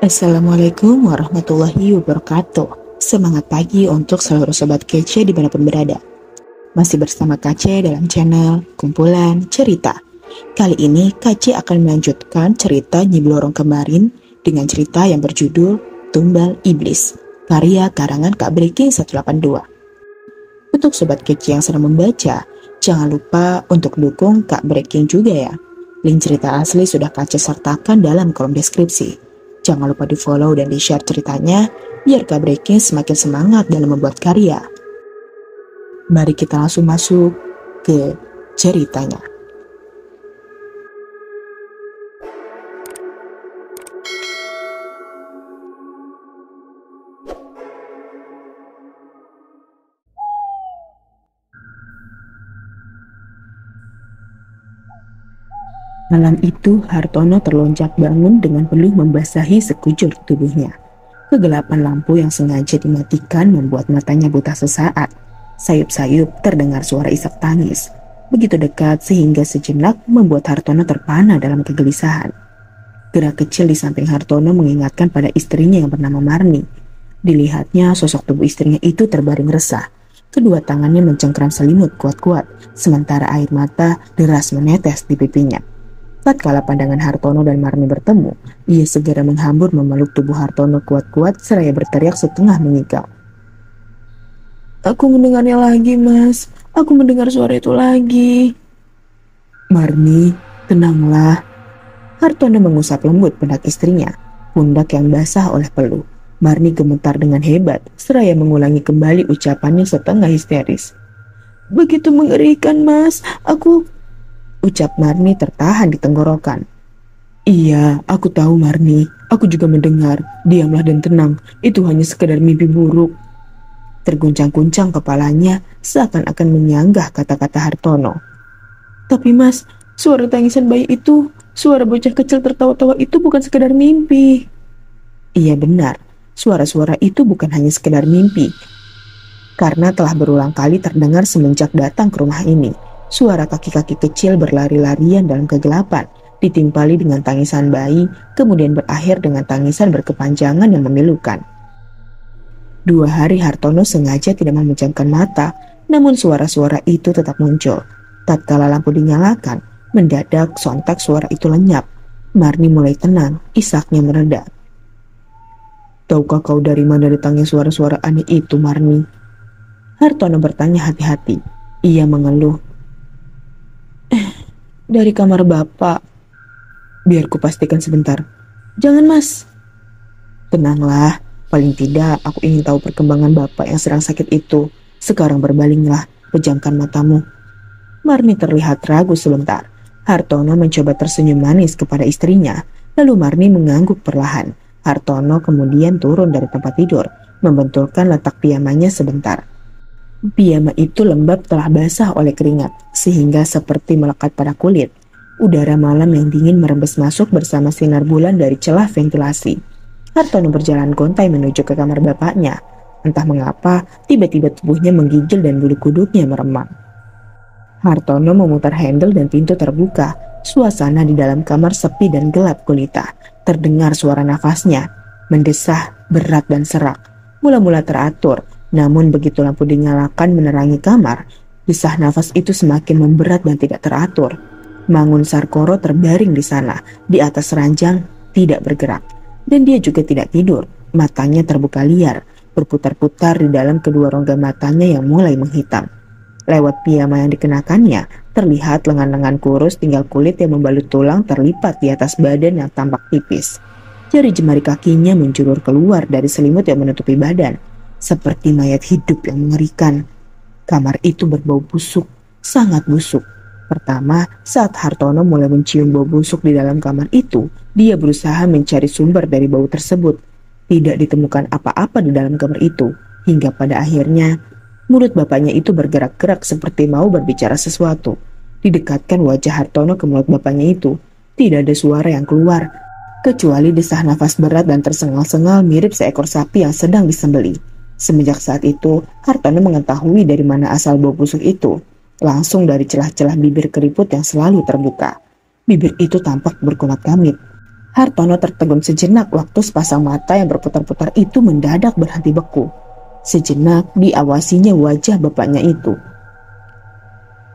Assalamualaikum warahmatullahi wabarakatuh. Semangat pagi untuk seluruh sobat kece dimanapun berada. Masih bersama Kace dalam channel Kumpulan Cerita. Kali ini Kace akan melanjutkan cerita Nyi Blorong kemarin dengan cerita yang berjudul Tumbal Iblis, karya karangan Kak Breaking 182. Untuk sobat kece yang sedang membaca, jangan lupa untuk dukung Kak Breaking juga ya. Link cerita asli sudah Kace sertakan dalam kolom deskripsi. Jangan lupa di follow dan di share ceritanya, biar Kak Breaking semakin semangat dalam membuat karya. Mari kita langsung masuk ke ceritanya. Malam itu Hartono terlonjak bangun dengan peluh membasahi sekujur tubuhnya. Kegelapan lampu yang sengaja dimatikan membuat matanya buta sesaat. Sayup-sayup terdengar suara isak tangis. Begitu dekat sehingga sejenak membuat Hartono terpana dalam kegelisahan. Gerak kecil di samping Hartono mengingatkan pada istrinya yang bernama Marni. Dilihatnya sosok tubuh istrinya itu terbaring resah. Kedua tangannya mencengkram selimut kuat-kuat, sementara air mata deras menetes di pipinya. Tatkala pandangan Hartono dan Marni bertemu, ia segera menghambur memeluk tubuh Hartono kuat-kuat seraya berteriak setengah menyikau. "Aku mendengarnya lagi, Mas. Aku mendengar suara itu lagi." "Marni, tenanglah." Hartono mengusap lembut pundak istrinya, pundak yang basah oleh peluh. Marni gemetar dengan hebat, seraya mengulangi kembali ucapannya setengah histeris. "Begitu mengerikan, Mas. Ucap Marni tertahan di tenggorokan. "Iya, aku tahu Marni. Aku juga mendengar. Diamlah dan tenang. Itu hanya sekedar mimpi buruk." Terguncang-guncang kepalanya seakan-akan menyanggah kata-kata Hartono. "Tapi Mas, suara tangisan bayi itu, suara bocah kecil tertawa-tawa itu bukan sekedar mimpi." Iya benar, suara-suara itu bukan hanya sekedar mimpi. Karena telah berulang kali terdengar semenjak datang ke rumah ini. Suara kaki-kaki kecil berlari-larian dalam kegelapan, ditimpali dengan tangisan bayi, kemudian berakhir dengan tangisan berkepanjangan yang memilukan. 2 hari Hartono sengaja tidak memejamkan mata, namun suara-suara itu tetap muncul. Tatkala lampu dinyalakan, mendadak sontak suara itu lenyap. Marni mulai tenang, isaknya mereda. "Tahukah kau dari mana datangnya suara-suara aneh itu, Marni?" Hartono bertanya hati-hati. Ia mengeluh. "Dari kamar Bapak." "Biar kupastikan sebentar." "Jangan, Mas." "Tenanglah, paling tidak aku ingin tahu perkembangan Bapak yang sedang sakit itu. Sekarang berbalinglah, pejamkan matamu." Marni terlihat ragu sebentar. Hartono mencoba tersenyum manis kepada istrinya, lalu Marni mengangguk perlahan. Hartono kemudian turun dari tempat tidur, membentulkan letak piyamanya sebentar. Piyama itu lembab telah basah oleh keringat, sehingga seperti melekat pada kulit. Udara malam yang dingin merembes masuk bersama sinar bulan dari celah ventilasi. Hartono berjalan gontai menuju ke kamar bapaknya. Entah mengapa, tiba-tiba tubuhnya menggigil dan bulu kuduknya meremang. Hartono memutar handle dan pintu terbuka. Suasana di dalam kamar sepi dan gelap gulita. Terdengar suara nafasnya, mendesah, berat dan serak. Mula-mula teratur, namun begitu lampu dinyalakan menerangi kamar, desah nafas itu semakin memberat dan tidak teratur. Mangun Sarkoro terbaring di sana, di atas ranjang, tidak bergerak. Dan dia juga tidak tidur, matanya terbuka liar, berputar-putar di dalam kedua rongga matanya yang mulai menghitam. Lewat piyama yang dikenakannya, terlihat lengan-lengan kurus tinggal kulit yang membalut tulang terlipat di atas badan yang tampak tipis. Jari jemari kakinya menjulur keluar dari selimut yang menutupi badan, seperti mayat hidup yang mengerikan. Kamar itu berbau busuk, sangat busuk. Pertama, saat Hartono mulai mencium bau busuk di dalam kamar itu, dia berusaha mencari sumber dari bau tersebut. Tidak ditemukan apa-apa di dalam kamar itu, hingga pada akhirnya, mulut bapaknya itu bergerak-gerak seperti mau berbicara sesuatu. Didekatkan wajah Hartono ke mulut bapaknya itu, tidak ada suara yang keluar, kecuali desah nafas berat dan tersengal-sengal mirip seekor sapi yang sedang disembelih. Semenjak saat itu, Hartono mengetahui dari mana asal bau busuk itu. Langsung dari celah-celah bibir keriput yang selalu terbuka. Bibir itu tampak berkumat kamit. Hartono tertegun sejenak waktu sepasang mata yang berputar-putar itu mendadak berhenti beku. Sejenak diawasinya wajah bapaknya itu.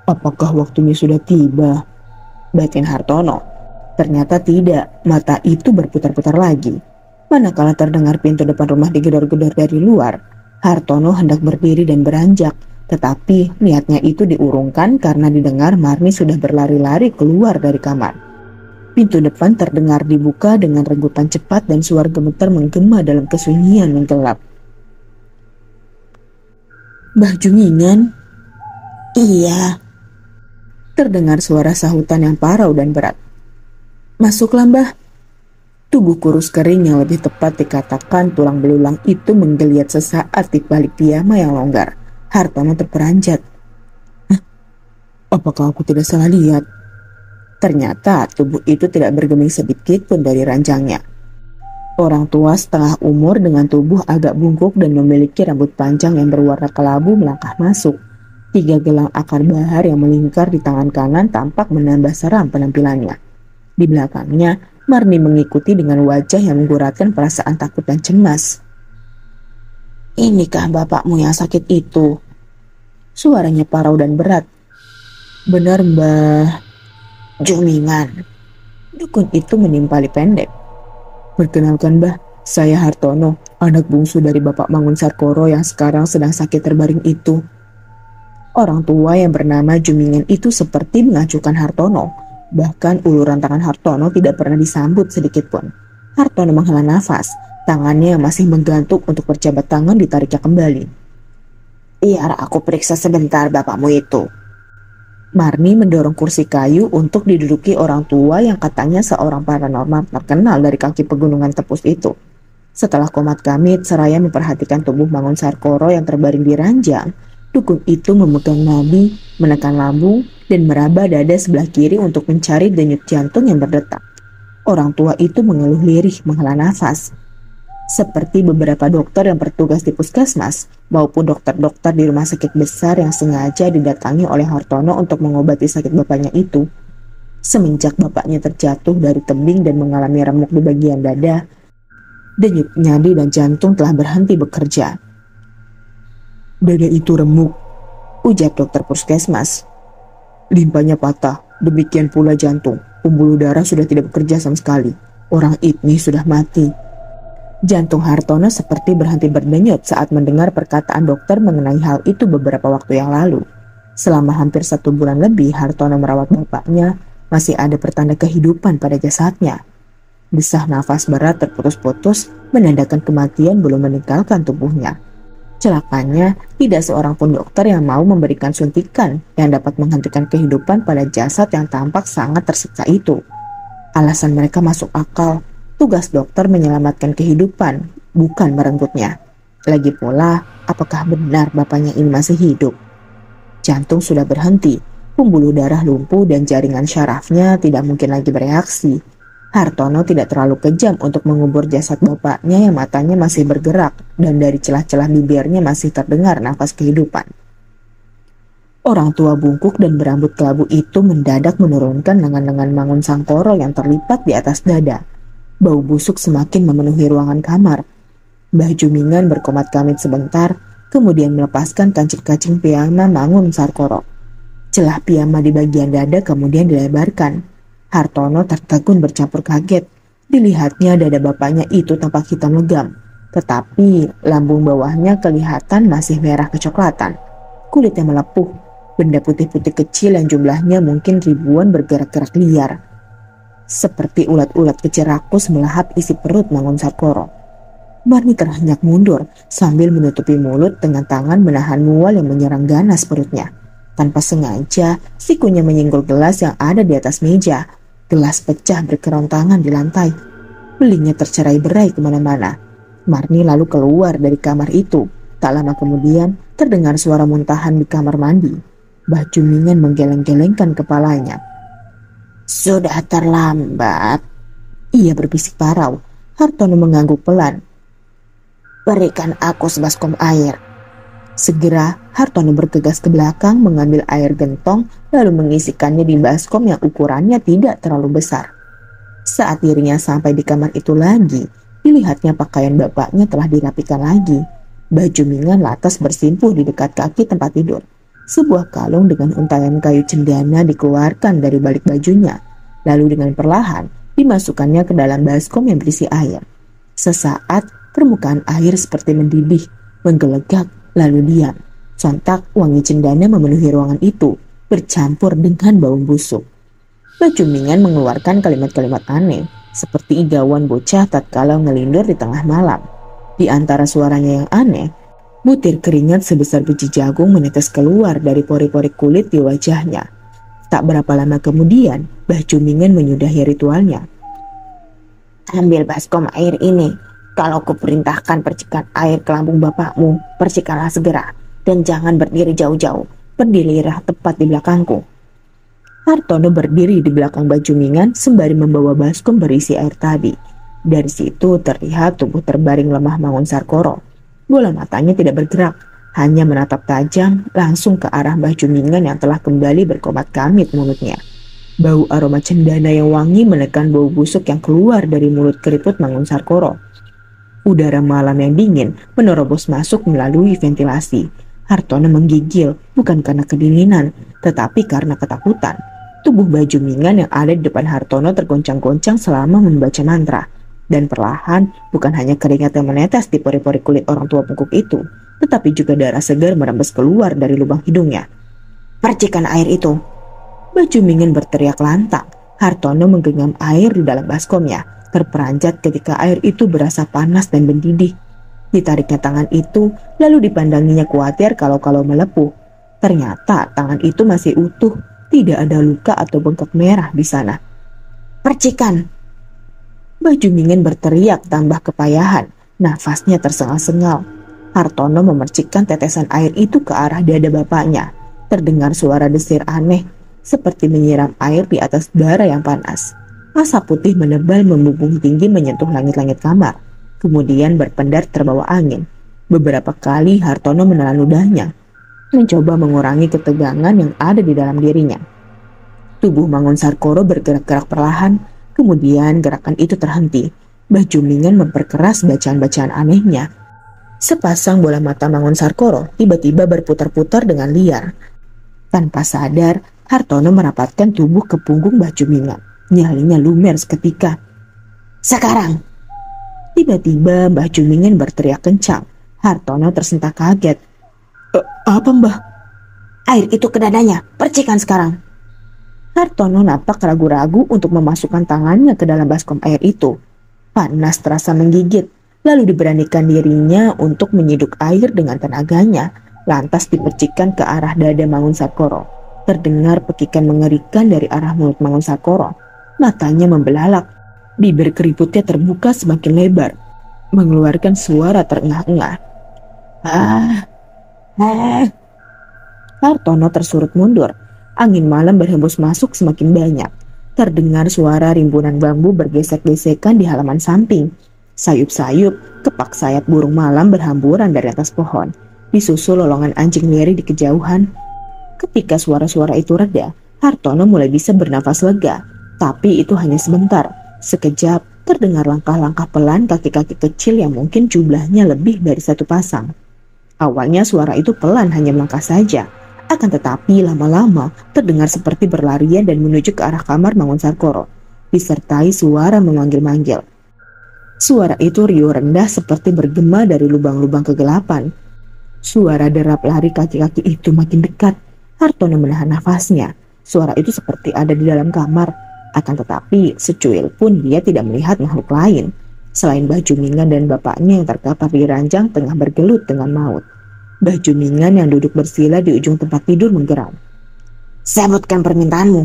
"Apakah waktunya sudah tiba?" batin Hartono. Ternyata tidak, mata itu berputar-putar lagi. Manakala terdengar pintu depan rumah digedor-gedor dari luar, Hartono hendak berdiri dan beranjak, tetapi niatnya itu diurungkan karena didengar Marni sudah berlari-lari keluar dari kamar. Pintu depan terdengar dibuka dengan regupan cepat dan suara gemetar menggema dalam kesunyian yang gelap. "Mbah Jumingan?" "Iya." Terdengar suara sahutan yang parau dan berat. "Masuklah, Mbah." Tubuh kurus kering, yang lebih tepat dikatakan tulang belulang itu menggeliat sesaat di balik piyama yang longgar. Hartono terperanjat. Apakah aku tidak salah lihat? Ternyata tubuh itu tidak bergeming sedikit pun dari ranjangnya. Orang tua setengah umur dengan tubuh agak bungkuk dan memiliki rambut panjang yang berwarna kelabu melangkah masuk. 3 gelang akar bahar yang melingkar di tangan kanan tampak menambah seram penampilannya. Di belakangnya, Marni mengikuti dengan wajah yang mengguratkan perasaan takut dan cemas. "Inikah bapakmu yang sakit itu?" Suaranya parau dan berat. "Benar, Mbah Jumingan." Dukun itu menimpali pendek. "Perkenalkan, Mbah, saya Hartono, anak bungsu dari Bapak Mangun Sarkoro yang sekarang sedang sakit terbaring itu." Orang tua yang bernama Jumingan itu seperti mengacuhkan Hartono. Bahkan uluran tangan Hartono tidak pernah disambut sedikit pun. Hartono menghela nafas, tangannya yang masih menggantung untuk berjabat tangan ditariknya kembali. "Biar aku periksa sebentar bapakmu itu." Marni mendorong kursi kayu untuk diduduki orang tua yang katanya seorang paranormal terkenal dari kaki pegunungan tepus itu. Setelah komat kamit seraya memperhatikan tubuh Mangun Sarkoro yang terbaring di ranjang, dukun itu memegang nadi, menekan lambung, dan meraba dada sebelah kiri untuk mencari denyut jantung yang berdetak. Orang tua itu mengeluh lirih menghela nafas. Seperti beberapa dokter yang bertugas di puskesmas maupun dokter-dokter di rumah sakit besar yang sengaja didatangi oleh Hartono untuk mengobati sakit bapaknya itu. Semenjak bapaknya terjatuh dari tebing dan mengalami remuk di bagian dada, denyut nadi dan jantung telah berhenti bekerja. "Dada itu remuk," ujar dokter puskesmas. "Limpahnya patah, demikian pula jantung. Pembuluh darah sudah tidak bekerja sama sekali. Orang ini sudah mati." Jantung Hartono seperti berhenti berdenyut saat mendengar perkataan dokter mengenai hal itu beberapa waktu yang lalu. Selama hampir 1 bulan lebih Hartono merawat bapaknya, masih ada pertanda kehidupan pada jasadnya. Desah nafas berat terputus-putus menandakan kematian belum meninggalkan tubuhnya. Celakanya, tidak seorang pun dokter yang mau memberikan suntikan yang dapat menghentikan kehidupan pada jasad yang tampak sangat tersiksa itu. Alasan mereka masuk akal. Tugas dokter menyelamatkan kehidupan, bukan merenggutnya. Lagi pula, apakah benar bapaknya ini masih hidup? Jantung sudah berhenti, pembuluh darah lumpuh dan jaringan syarafnya tidak mungkin lagi bereaksi. Hartono tidak terlalu kejam untuk mengubur jasad bapaknya yang matanya masih bergerak dan dari celah-celah bibirnya masih terdengar nafas kehidupan. Orang tua bungkuk dan berambut kelabu itu mendadak menurunkan lengan-lengan Mangun Sarkoro yang terlipat di atas dada. Bau busuk semakin memenuhi ruangan kamar. Mbah Jumingan berkomat kamit sebentar, kemudian melepaskan kancing-kancing piyama Mangun Sarkoro. Celah piyama di bagian dada kemudian dilebarkan. Hartono tertegun bercampur kaget. Dilihatnya dada bapaknya itu tampak hitam legam, tetapi lambung bawahnya kelihatan masih merah kecoklatan. Kulitnya melepuh, benda putih-putih kecil yang jumlahnya mungkin ribuan bergerak-gerak liar. Seperti ulat-ulat kecil rakus melahap isi perut Mangun Sarkoro. Marni terhenyak mundur sambil menutupi mulut dengan tangan menahan mual yang menyerang ganas perutnya. Tanpa sengaja, sikunya menyenggol gelas yang ada di atas meja. Gelas pecah berkerontangan di lantai. Belingnya tercerai-berai kemana-mana. Marni lalu keluar dari kamar itu. Tak lama kemudian, terdengar suara muntahan di kamar mandi. Mbah Jumingan menggeleng-gelengkan kepalanya. "Sudah terlambat," ia berbisik parau. Hartono mengangguk pelan. "Berikan aku sebaskom air." Segera Hartono bergegas ke belakang mengambil air gentong lalu mengisikannya di baskom yang ukurannya tidak terlalu besar. Saat dirinya sampai di kamar itu lagi, dilihatnya pakaian bapaknya telah dirapikan lagi. Baju Mingan lantas bersimpuh di dekat kaki tempat tidur. Sebuah kalung dengan untayan kayu cendana dikeluarkan dari balik bajunya, lalu dengan perlahan dimasukkannya ke dalam baskom yang berisi air. Sesaat permukaan air seperti mendidih, menggelegak, lalu diam. Sontak wangi cendana memenuhi ruangan itu, bercampur dengan bau busuk. Baju Mingan mengeluarkan kalimat-kalimat aneh, seperti igauan bocah tatkala ngelindur di tengah malam. Di antara suaranya yang aneh, butir keringat sebesar biji jagung menetes keluar dari pori-pori kulit di wajahnya. Tak berapa lama kemudian, Baju Mingan menyudahi ritualnya. Ambil baskom air ini. Kalau kuperintahkan percikan air ke lambung bapakmu, percikanlah segera. Dan jangan berdiri jauh-jauh, berdirilah tepat di belakangku. Hartono berdiri di belakang Baju Mingan sembari membawa baskom berisi air tadi. Dari situ terlihat tubuh terbaring lemah Mangunsarkoro. Bola matanya tidak bergerak, hanya menatap tajam langsung ke arah Baju Mingan yang telah kembali berkomat kamit mulutnya. Bau aroma cendana yang wangi menekan bau busuk yang keluar dari mulut keriput Mangunsarkoro. Udara malam yang dingin menerobos masuk melalui ventilasi. Hartono menggigil bukan karena kedinginan, tetapi karena ketakutan. Tubuh Baju Mingan yang ada di depan Hartono tergoncang-goncang selama membaca mantra. Dan perlahan, bukan hanya keringat yang menetes di pori-pori kulit orang tua bungkuk itu, tetapi juga darah segar merembes keluar dari lubang hidungnya. Percikan air itu. Baju Mingan berteriak lantang. Hartono menggenggam air di dalam baskomnya, terperanjat ketika air itu berasa panas dan mendidih. Ditariknya tangan itu, lalu dipandanginya khawatir kalau melepuh. Ternyata tangan itu masih utuh, tidak ada luka atau bengkak merah di sana. Percikan! Baju Mingan berteriak tambah kepayahan, nafasnya tersengal-sengal. Hartono memercikkan tetesan air itu ke arah dada bapaknya. Terdengar suara desir aneh, seperti menyiram air di atas bara yang panas. Asap putih menebal membumbung tinggi menyentuh langit-langit kamar, kemudian berpendar terbawa angin. Beberapa kali Hartono menelan ludahnya, mencoba mengurangi ketegangan yang ada di dalam dirinya. Tubuh Mangunsarkoro bergerak-gerak perlahan. Kemudian gerakan itu terhenti. Baju Mingan memperkeras bacaan-bacaan anehnya. Sepasang bola mata Mangunsarkoro tiba-tiba berputar-putar dengan liar. Tanpa sadar, Hartono merapatkan tubuh ke punggung Baju Mingan. Nyalinya lumer seketika. Sekarang! Tiba-tiba Baju Mingan berteriak kencang. Hartono tersentak kaget. Apa mbah? Air itu ke dadanya, percikan sekarang. Hartono nampak ragu-ragu untuk memasukkan tangannya ke dalam baskom air itu. Panas terasa menggigit, lalu diberanikan dirinya untuk menyiduk air dengan tenaganya, lantas dipercikkan ke arah dada Mangunsarkoro. Terdengar pekikan mengerikan dari arah mulut Mangunsarkoro. Matanya membelalak, bibir keriputnya terbuka semakin lebar, mengeluarkan suara terengah-engah. Hartono tersurut mundur. Angin malam berhembus masuk semakin banyak. Terdengar suara rimbunan bambu bergesek-gesekan di halaman samping. Sayup-sayup, kepak sayap burung malam berhamburan dari atas pohon. Disusul lolongan anjing liar di kejauhan. Ketika suara-suara itu reda, Hartono mulai bisa bernafas lega. Tapi itu hanya sebentar. Sekejap, terdengar langkah-langkah pelan kaki-kaki kecil yang mungkin jumlahnya lebih dari satu pasang. Awalnya suara itu pelan hanya melangkah saja. Akan tetapi lama-lama terdengar seperti berlarian dan menuju ke arah kamar Mangunsarkoro, disertai suara memanggil-manggil. Suara itu riuh rendah seperti bergema dari lubang-lubang kegelapan. Suara derap lari kaki-kaki itu makin dekat. Hartono menahan nafasnya. Suara itu seperti ada di dalam kamar. Akan tetapi secuil pun dia tidak melihat makhluk lain, selain Baju Mingan dan bapaknya yang terkapar di ranjang tengah bergelut dengan maut. Baju Mingan yang duduk bersila di ujung tempat tidur menggeram. Sebutkan permintaanmu.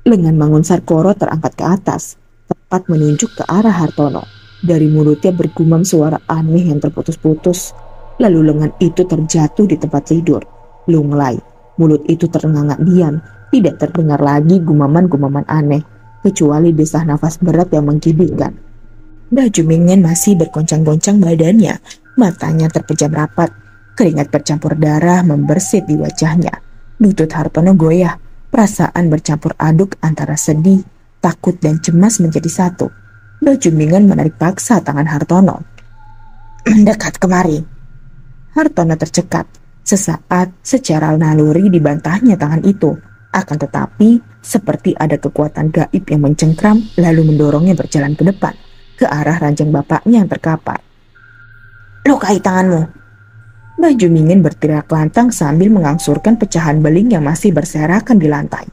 Lengan Mangunsarkoro terangkat ke atas, tepat menunjuk ke arah Hartono. Dari mulutnya bergumam suara aneh yang terputus-putus. Lalu lengan itu terjatuh di tempat tidur. Lunglai, mulut itu terengah-engah diam. Tidak terdengar lagi gumaman-gumaman aneh, kecuali desah nafas berat yang menggigitkan. Baju Mingan masih bergoncang-goncang badannya, matanya terpejam rapat. Keringat bercampur darah membersit di wajahnya. Lutut Hartono goyah, perasaan bercampur aduk antara sedih, takut dan cemas menjadi satu. Mbah Jumingan menarik paksa tangan Hartono. Mendekat kemari. Hartono tercekat. Sesaat secara naluri dibantahnya tangan itu. Akan tetapi seperti ada kekuatan gaib yang mencengkram lalu mendorongnya berjalan ke depan, ke arah ranjang bapaknya yang terkapar. Lukai tanganmu. Mbah Jumingan berteriak lantang sambil mengangsurkan pecahan beling yang masih berserakan di lantai.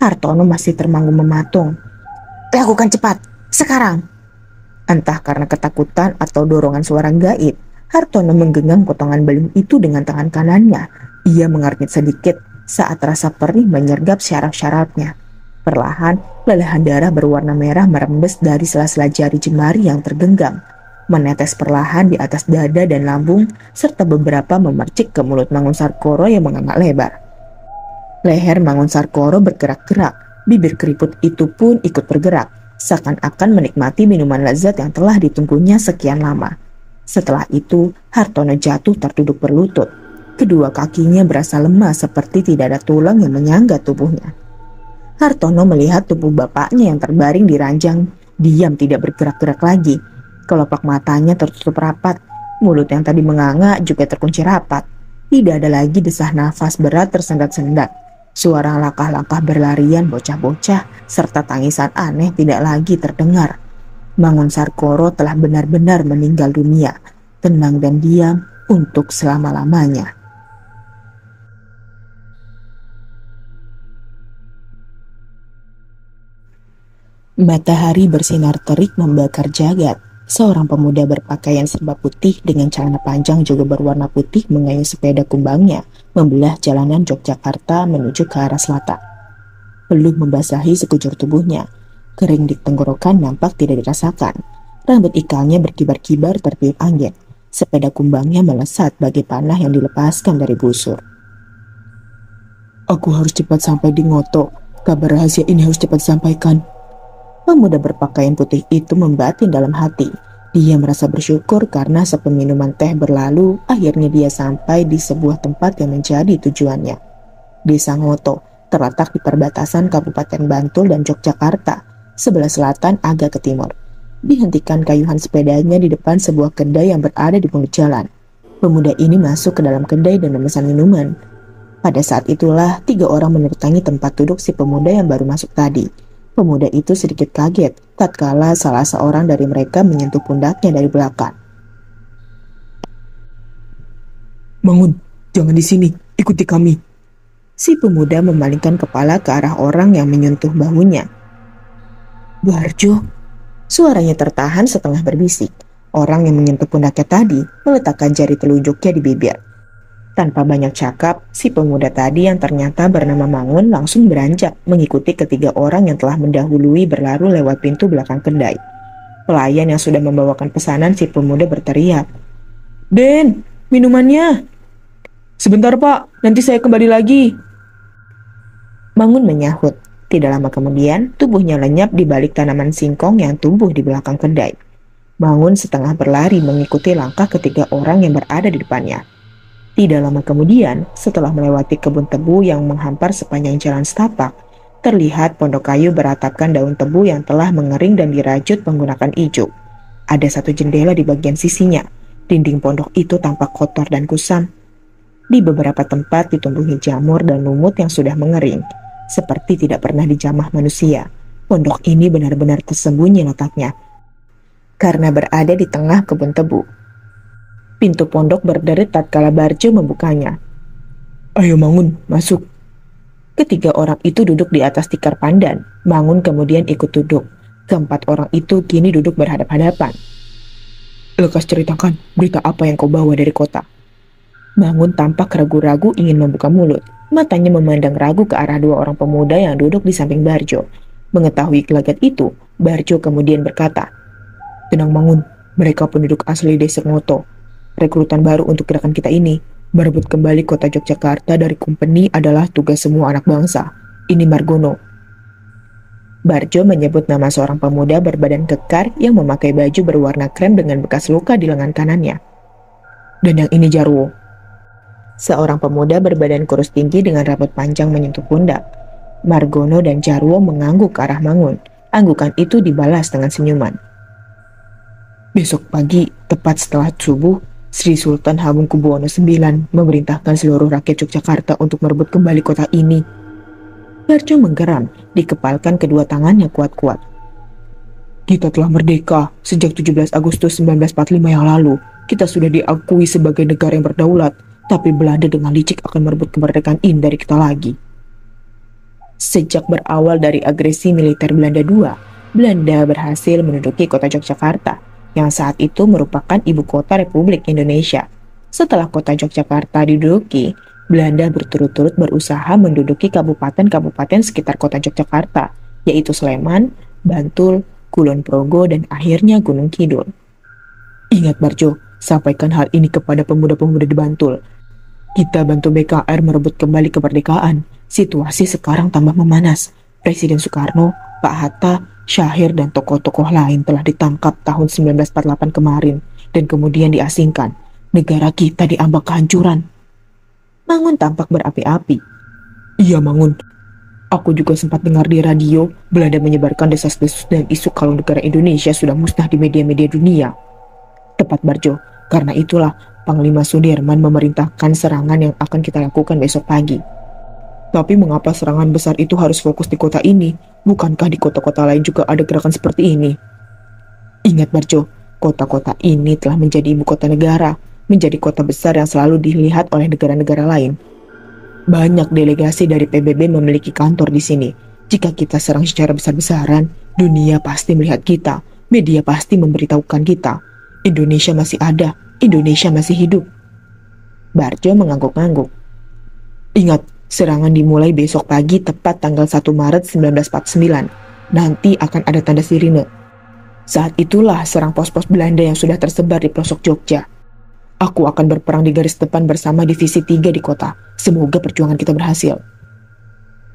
Hartono masih termangu mematung. Lakukan cepat, sekarang. Entah karena ketakutan atau dorongan suara gaib, Hartono menggenggam potongan beling itu dengan tangan kanannya. Ia mengernyit sedikit saat rasa perih menyergap syaraf-syarafnya. Perlahan, lelehan darah berwarna merah merembes dari sela-sela jari jemari yang tergenggam, menetes perlahan di atas dada dan lambung, serta beberapa memercik ke mulut Mangun Sarkoro yang menganga lebar. Leher Mangun Sarkoro bergerak-gerak, bibir keriput itu pun ikut bergerak, seakan-akan menikmati minuman lezat yang telah ditunggunya sekian lama. Setelah itu, Hartono jatuh terduduk berlutut. Kedua kakinya berasa lemah seperti tidak ada tulang yang menyangga tubuhnya. Hartono melihat tubuh bapaknya yang terbaring di ranjang, diam tidak bergerak-gerak lagi. Kelopak matanya tertutup rapat, mulut yang tadi menganga juga terkunci rapat. Tidak ada lagi desah nafas berat tersendat-sendat. Suara langkah-langkah berlarian bocah-bocah serta tangisan aneh tidak lagi terdengar. Mangun Sarkoro telah benar-benar meninggal dunia, tenang dan diam untuk selama-lamanya. Matahari bersinar terik membakar jagat. Seorang pemuda berpakaian serba putih dengan celana panjang juga berwarna putih mengayuh sepeda kumbangnya membelah jalanan Yogyakarta menuju ke arah selatan. Belum membasahi sekujur tubuhnya, kering di tenggorokan nampak tidak dirasakan. Rambut ikalnya berkibar-kibar tertiup angin. Sepeda kumbangnya melesat bagai panah yang dilepaskan dari busur. Aku harus cepat sampai di Ngoto. Kabar rahasia ini harus cepat disampaikan. Pemuda berpakaian putih itu membatin dalam hati. Dia merasa bersyukur karena sepeminuman teh berlalu, akhirnya dia sampai di sebuah tempat yang menjadi tujuannya. Desa Ngoto terletak di perbatasan Kabupaten Bantul dan Yogyakarta, sebelah selatan agak ke timur. Dihentikan kayuhan sepedanya di depan sebuah kedai yang berada di pinggir jalan. Pemuda ini masuk ke dalam kedai dan memesan minuman. Pada saat itulah 3 orang menyertangi tempat duduk si pemuda yang baru masuk tadi. Pemuda itu sedikit kaget tatkala salah seorang dari mereka menyentuh pundaknya dari belakang. Mangun, jangan di sini, ikuti kami. Si pemuda memalingkan kepala ke arah orang yang menyentuh bahunya. Barjo, suaranya tertahan setengah berbisik. Orang yang menyentuh pundaknya tadi meletakkan jari telunjuknya di bibir. Tanpa banyak cakap, si pemuda tadi yang ternyata bernama Mangun langsung beranjak mengikuti ketiga orang yang telah mendahului berlalu lewat pintu belakang kedai. Pelayan yang sudah membawakan pesanan si pemuda berteriak, Den, minumannya. Sebentar Pak, nanti saya kembali lagi. Mangun menyahut. Tidak lama kemudian, tubuhnya lenyap di balik tanaman singkong yang tumbuh di belakang kedai. Mangun setengah berlari mengikuti langkah ketiga orang yang berada di depannya. Tidak lama kemudian, setelah melewati kebun tebu yang menghampar sepanjang jalan setapak, terlihat pondok kayu beratapkan daun tebu yang telah mengering dan dirajut menggunakan ijuk. Ada satu jendela di bagian sisinya. Dinding pondok itu tampak kotor dan kusam. Di beberapa tempat ditumbuhi jamur dan lumut yang sudah mengering, seperti tidak pernah dijamah manusia. Pondok ini benar-benar tersembunyi letaknya, karena berada di tengah kebun tebu. Pintu pondok berderit tatkala Barjo membukanya. Ayo Mangun, masuk. Ketiga orang itu duduk di atas tikar pandan. Mangun kemudian ikut duduk. Keempat orang itu kini duduk berhadap-hadapan. Lekas ceritakan berita apa yang kau bawa dari kota. Mangun tampak ragu-ragu ingin membuka mulut. Matanya memandang ragu ke arah 2 orang pemuda yang duduk di samping Barjo. Mengetahui gelagat itu, Barjo kemudian berkata, Tenang Mangun, mereka penduduk asli desa Ngoto. Rekrutan baru untuk gerakan kita ini. Merebut kembali kota Yogyakarta dari Kompeni adalah tugas semua anak bangsa. Ini Margono. Barjo menyebut nama seorang pemuda berbadan kekar yang memakai baju berwarna krem dengan bekas luka di lengan kanannya. Dan yang ini Jarwo. Seorang pemuda berbadan kurus tinggi dengan rambut panjang menyentuh pundak. Margono dan Jarwo mengangguk ke arah Mangun. Anggukan itu dibalas dengan senyuman. Besok pagi, tepat setelah subuh, Sri Sultan Hamengkubuwono IX memerintahkan seluruh rakyat Yogyakarta untuk merebut kembali kota ini. Barjo menggeram, dikepalkan kedua tangannya kuat-kuat. Kita telah merdeka sejak 17 Agustus 1945 yang lalu. Kita sudah diakui sebagai negara yang berdaulat, tapi Belanda dengan licik akan merebut kemerdekaan ini dari kita lagi. Sejak berawal dari agresi militer Belanda II, Belanda berhasil menduduki kota Yogyakarta, yang saat itu merupakan ibu kota Republik Indonesia. Setelah kota Yogyakarta diduduki, Belanda berturut-turut berusaha menduduki kabupaten-kabupaten sekitar kota Yogyakarta, yaitu Sleman, Bantul, Kulon Progo, dan akhirnya Gunung Kidul. Ingat Barjo, sampaikan hal ini kepada pemuda-pemuda di Bantul. Kita bantu BKR merebut kembali kemerdekaan. Situasi sekarang tambah memanas. Presiden Soekarno, Pak Hatta, Syahir, dan tokoh-tokoh lain telah ditangkap tahun 1948 kemarin dan kemudian diasingkan. Negara kita diambang kehancuran. Mangun tampak berapi-api. Iya Mangun, aku juga sempat dengar di radio Belanda menyebarkan desas-desus dan isu kalau negara Indonesia sudah musnah di media-media dunia. Tepat Barjo, karena itulah Panglima Sudirman memerintahkan serangan yang akan kita lakukan besok pagi. Tapi mengapa serangan besar itu harus fokus di kota ini? Bukankah di kota-kota lain juga ada gerakan seperti ini? Ingat Barjo, kota-kota ini telah menjadi ibu kota negara, menjadi kota besar yang selalu dilihat oleh negara-negara lain. Banyak delegasi dari PBB memiliki kantor di sini. Jika kita serang secara besar-besaran, dunia pasti melihat kita, media pasti memberitahukan kita. Indonesia masih ada, Indonesia masih hidup. Barjo mengangguk-angguk. Ingat, serangan dimulai besok pagi tepat tanggal 1 Maret 1949. Nanti akan ada tanda sirine. Saat itulah serang pos-pos Belanda yang sudah tersebar di pelosok Jogja. Aku akan berperang di garis depan bersama Divisi 3 di kota. Semoga perjuangan kita berhasil.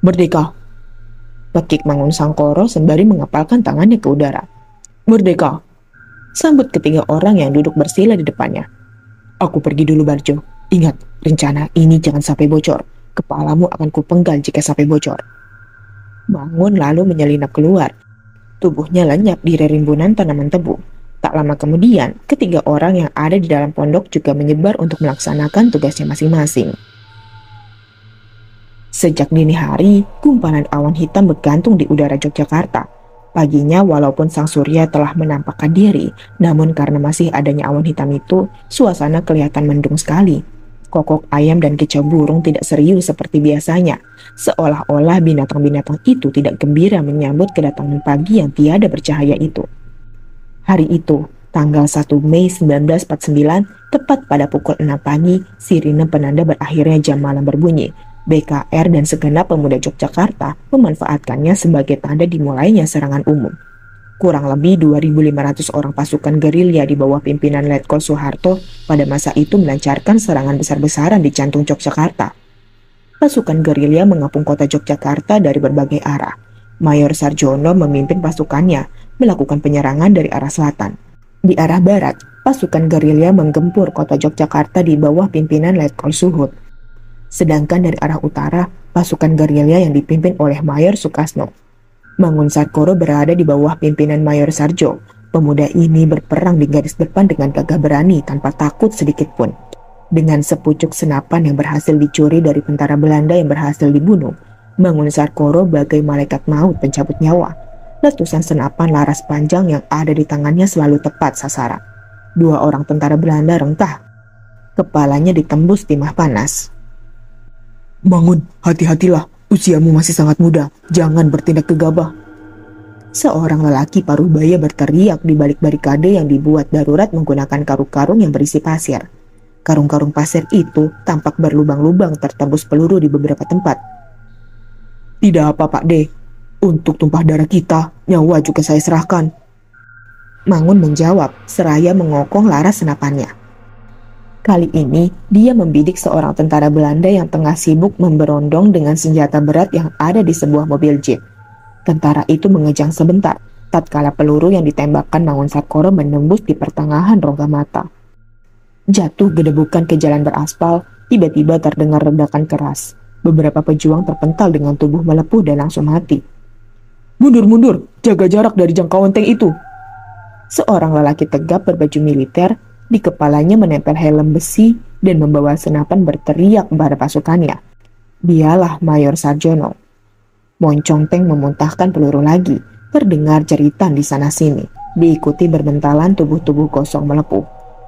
Merdeka! Pekik Mangun Sangkoro sembari mengepalkan tangannya ke udara. Merdeka! Sambut ketiga orang yang duduk bersila di depannya. Aku pergi dulu Barjo. Ingat, rencana ini jangan sampai bocor. Kepalamu akan kupenggal jika sampai bocor. Mangun lalu menyelinap keluar. Tubuhnya lenyap di rimbunan tanaman tebu. Tak lama kemudian, ketiga orang yang ada di dalam pondok juga menyebar untuk melaksanakan tugasnya masing-masing. Sejak dini hari, gumpalan awan hitam bergantung di udara Yogyakarta. Paginya, walaupun sang surya telah menampakkan diri, namun karena masih adanya awan hitam itu, suasana kelihatan mendung sekali. Kokok ayam dan kicau burung tidak serius seperti biasanya, seolah-olah binatang-binatang itu tidak gembira menyambut kedatangan pagi yang tiada bercahaya itu. Hari itu, tanggal 1 Mei 1949, tepat pada pukul 6 pagi, sirine penanda berakhirnya jam malam berbunyi. BKR dan segenap pemuda Yogyakarta memanfaatkannya sebagai tanda dimulainya serangan umum. Kurang lebih 2.500 orang pasukan gerilya di bawah pimpinan Letkol Soeharto pada masa itu melancarkan serangan besar-besaran di jantung Yogyakarta. Pasukan gerilya mengepung kota Yogyakarta dari berbagai arah. Mayor Sarjono memimpin pasukannya melakukan penyerangan dari arah selatan. Di arah barat, pasukan gerilya menggempur kota Yogyakarta di bawah pimpinan Letkol Suhut. Sedangkan dari arah utara, pasukan gerilya yang dipimpin oleh Mayor Sukasno. Mangun Sarkoro berada di bawah pimpinan Mayor Sarjo. Pemuda ini berperang di garis depan dengan gagah berani tanpa takut sedikit pun. Dengan sepucuk senapan yang berhasil dicuri dari tentara Belanda yang berhasil dibunuh, Mangun Sarkoro bagai malaikat maut pencabut nyawa. Letusan senapan laras panjang yang ada di tangannya selalu tepat sasaran. 2 orang tentara Belanda rengkah. Kepalanya ditembus timah panas. Mangun, hati-hatilah. Usiamu masih sangat muda. Jangan bertindak gegabah. Seorang lelaki paruh baya berteriak di balik barikade yang dibuat darurat menggunakan karung-karung yang berisi pasir. Karung-karung pasir itu tampak berlubang-lubang tertembus peluru di beberapa tempat. Tidak apa Pak D. Untuk tumpah darah kita, nyawa juga saya serahkan. Mangun menjawab seraya mengokong laras senapannya. Kali ini, dia membidik seorang tentara Belanda yang tengah sibuk memberondong dengan senjata berat yang ada di sebuah mobil jeep. Tentara itu mengejang sebentar, tatkala peluru yang ditembakkan Mangun Sarkoro menembus di pertengahan rongga mata. Jatuh gedebukan ke jalan beraspal, tiba-tiba terdengar ledakan keras. Beberapa pejuang terpental dengan tubuh melepuh dan langsung mati. Mundur, mundur, jaga jarak dari jangkauan tank itu. Seorang lelaki tegap berbaju militer, di kepalanya menempel helm besi dan membawa senapan berteriak pada pasukannya. Dialah Mayor Sarjono. Moncong tank memuntahkan peluru lagi, terdengar jeritan di sana-sini, diikuti berbentalan tubuh-tubuh kosong melepuh.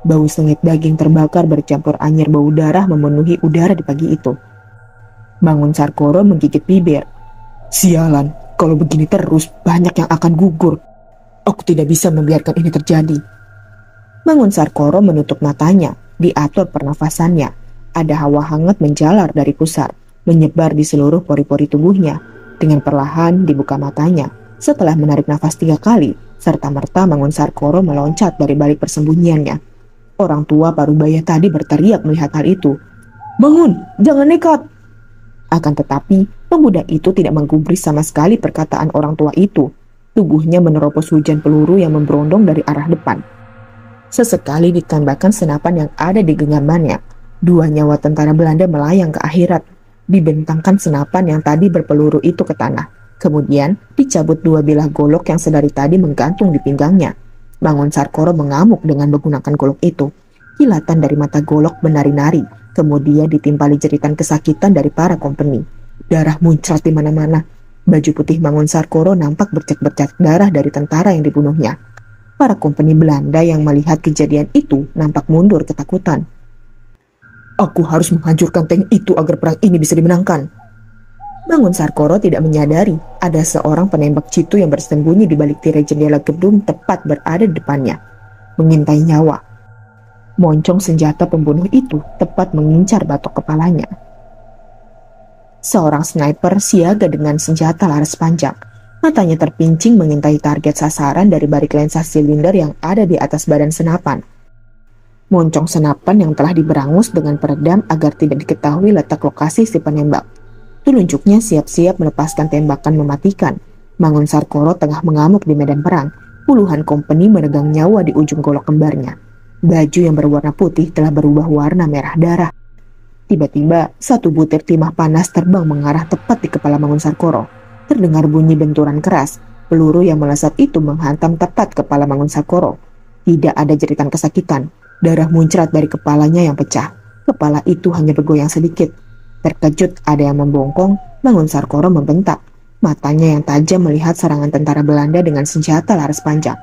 Bau sengit daging terbakar bercampur anyir bau darah memenuhi udara di pagi itu. Mangun Sarkoro menggigit bibir. Sialan, kalau begini terus banyak yang akan gugur. Aku tidak bisa membiarkan ini terjadi. Mangun Sarkoro menutup matanya, diatur pernafasannya. Ada hawa hangat menjalar dari pusar, menyebar di seluruh pori-pori tubuhnya. Dengan perlahan dibuka matanya. Setelah menarik nafas 3 kali, serta-merta Mangun Sarkoro meloncat dari balik persembunyiannya. Orang tua Parubaya tadi berteriak melihat hal itu. Bangun, jangan nekat. Akan tetapi, pemuda itu tidak menggubris sama sekali perkataan orang tua itu. Tubuhnya menerobos hujan peluru yang memberondong dari arah depan. Sesekali ditembakkan senapan yang ada di genggamannya. 2 nyawa tentara Belanda melayang ke akhirat. Dibentangkan senapan yang tadi berpeluru itu ke tanah. Kemudian dicabut 2 bilah golok yang sedari tadi menggantung di pinggangnya. Mangun Sarkoro mengamuk dengan menggunakan golok itu. Kilatan dari mata golok menari-nari. Kemudian ditimpali jeritan kesakitan dari para kompeni. Darah muncrat di mana-mana. Baju putih Mangun Sarkoro nampak bercak-bercak darah dari tentara yang dibunuhnya. Para kompeni Belanda yang melihat kejadian itu nampak mundur ketakutan. Aku harus menghancurkan tank itu agar perang ini bisa dimenangkan. Mangun Sarkoro tidak menyadari ada seorang penembak jitu yang bersembunyi di balik tirai jendela gedung tepat berada di depannya, mengintai nyawa. Moncong senjata pembunuh itu tepat mengincar batok kepalanya. Seorang sniper siaga dengan senjata laras panjang. Matanya terpincing mengintai target sasaran dari balik lensa silinder yang ada di atas badan senapan. Moncong senapan yang telah diberangus dengan peredam agar tidak diketahui letak lokasi si penembak. Telunjuknya siap-siap melepaskan tembakan mematikan. Mangun Sarkoro tengah mengamuk di medan perang. Puluhan kompeni meregang nyawa di ujung golok kembarnya. Baju yang berwarna putih telah berubah warna merah darah. Tiba-tiba, 1 butir timah panas terbang mengarah tepat di kepala Mangun Sarkoro. Terdengar bunyi benturan keras. Peluru yang melesat itu menghantam tepat kepala Mangun Sarkoro. Tidak ada jeritan kesakitan. Darah muncrat dari kepalanya yang pecah. Kepala itu hanya bergoyang sedikit. Terkejut ada yang membongkong, Mangun Sarkoro membentak. Matanya yang tajam melihat serangan tentara Belanda dengan senjata laras panjang.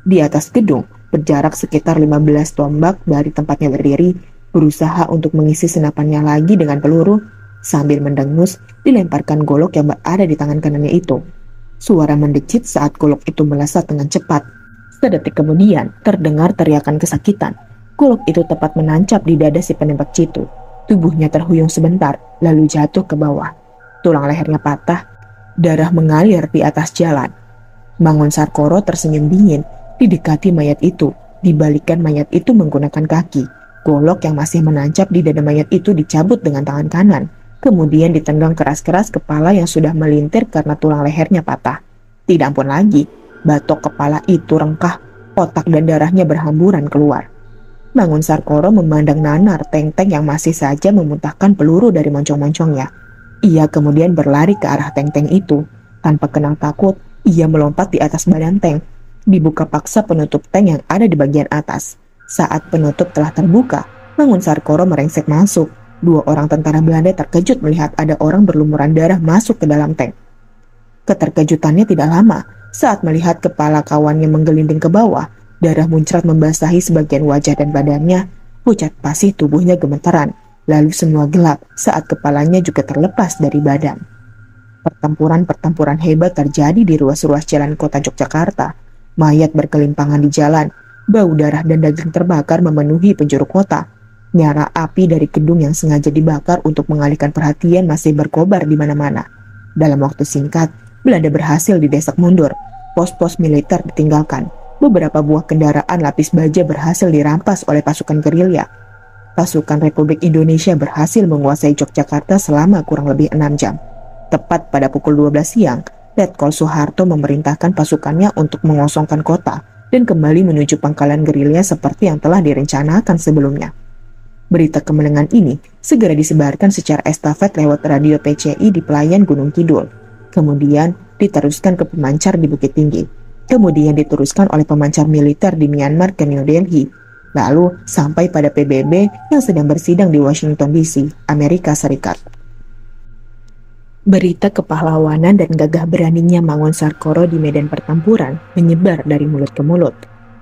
Di atas gedung, berjarak sekitar 15 tombak dari tempatnya berdiri, berusaha untuk mengisi senapannya lagi dengan peluru. Sambil mendengus, dilemparkan golok yang berada di tangan kanannya itu. Suara mendecit saat golok itu melesat dengan cepat. Sedetik kemudian, terdengar teriakan kesakitan. Golok itu tepat menancap di dada si penembak jitu. Tubuhnya terhuyung sebentar, lalu jatuh ke bawah. Tulang lehernya patah, darah mengalir di atas jalan. Mangun Sarkoro tersenyum dingin, didekati mayat itu, dibalikan mayat itu menggunakan kaki. Golok yang masih menancap di dada mayat itu dicabut dengan tangan kanan, kemudian ditendang keras-keras kepala yang sudah melintir karena tulang lehernya patah. Tidak ampun lagi, batok kepala itu rengkah, otak dan darahnya berhamburan keluar. Mangun Sarkoro memandang nanar tank-tank yang masih saja memuntahkan peluru dari moncong-moncongnya. Ia kemudian berlari ke arah tank-tank itu. Tanpa kenal takut, ia melompat di atas badan tank. Dibuka paksa penutup tank yang ada di bagian atas. Saat penutup telah terbuka, Mangun Sarkoro merengsek masuk. 2 orang tentara Belanda terkejut melihat ada orang berlumuran darah masuk ke dalam tank. Keterkejutannya tidak lama. Saat melihat kepala kawannya menggelinding ke bawah, darah muncrat membasahi sebagian wajah dan badannya. Pucat pasih tubuhnya gemetaran. Lalu semua gelap saat kepalanya juga terlepas dari badan. Pertempuran-pertempuran hebat terjadi di ruas-ruas jalan kota Yogyakarta. Mayat berkelimpangan di jalan. Bau darah dan daging terbakar memenuhi penjuru kota. Nyala api dari gedung yang sengaja dibakar untuk mengalihkan perhatian masih berkobar di mana-mana. Dalam waktu singkat, Belanda berhasil didesak mundur. Pos-pos militer ditinggalkan. Beberapa buah kendaraan lapis baja berhasil dirampas oleh pasukan gerilya. Pasukan Republik Indonesia berhasil menguasai Yogyakarta selama kurang lebih 6 jam. Tepat pada pukul 12 siang, Letkol Soeharto memerintahkan pasukannya untuk mengosongkan kota dan kembali menuju pangkalan gerilya seperti yang telah direncanakan sebelumnya. Berita kemenangan ini segera disebarkan secara estafet lewat radio PCI di pelayan Gunung Kidul. Kemudian diteruskan ke pemancar di Bukit Tinggi. Kemudian diteruskan oleh pemancar militer di Myanmar ke New Delhi. Lalu sampai pada PBB yang sedang bersidang di Washington DC, Amerika Serikat. Berita kepahlawanan dan gagah beraninya Mangun Sarkoro di medan pertempuran menyebar dari mulut ke mulut.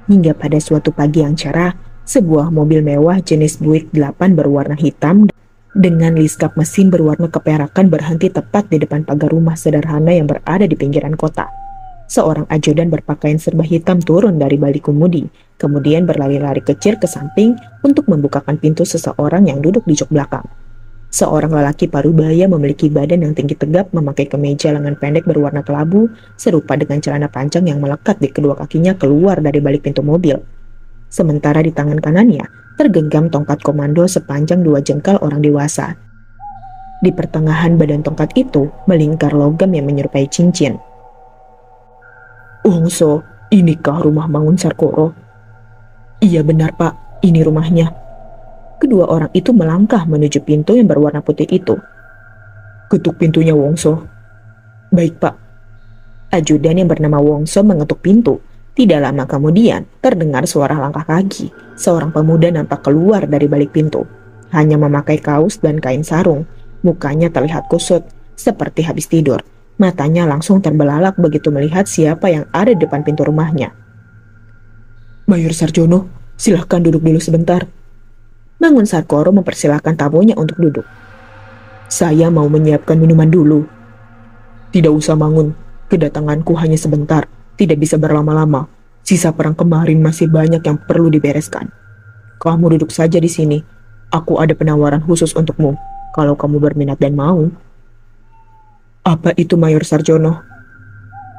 Hingga pada suatu pagi yang cerah, sebuah mobil mewah jenis Buick 8 berwarna hitam dengan liskap mesin berwarna keperakan berhenti tepat di depan pagar rumah sederhana yang berada di pinggiran kota. Seorang ajudan berpakaian serba hitam turun dari balik kemudi, kemudian berlari-lari kecil ke samping untuk membukakan pintu seseorang yang duduk di jok belakang. Seorang lelaki parubaya memiliki badan yang tinggi tegap, memakai kemeja lengan pendek berwarna kelabu, serupa dengan celana panjang yang melekat di kedua kakinya keluar dari balik pintu mobil. Sementara di tangan kanannya tergenggam tongkat komando sepanjang 2 jengkal orang dewasa. Di pertengahan badan tongkat itu melingkar logam yang menyerupai cincin. "Wongso, inikah rumah Mangun Sarkoro?" "Iya benar Pak, ini rumahnya." Kedua orang itu melangkah menuju pintu yang berwarna putih itu. "Ketuk pintunya Wongso." "Baik Pak." Ajudan yang bernama Wongso mengetuk pintu. Tidak lama kemudian terdengar suara langkah kaki. Seorang pemuda nampak keluar dari balik pintu. Hanya memakai kaos dan kain sarung. Mukanya terlihat kusut, seperti habis tidur. Matanya langsung terbelalak begitu melihat siapa yang ada di depan pintu rumahnya. "Mayor Sarjono, silahkan duduk dulu sebentar." Mangun Sarkoro mempersilahkan tamunya untuk duduk. "Saya mau menyiapkan minuman dulu." "Tidak usah Mangun, kedatanganku hanya sebentar, tidak bisa berlama-lama. Sisa perang kemarin masih banyak yang perlu dibereskan. Kamu duduk saja di sini, aku ada penawaran khusus untukmu, kalau kamu berminat dan mau." "Apa itu Mayor Sarjono?"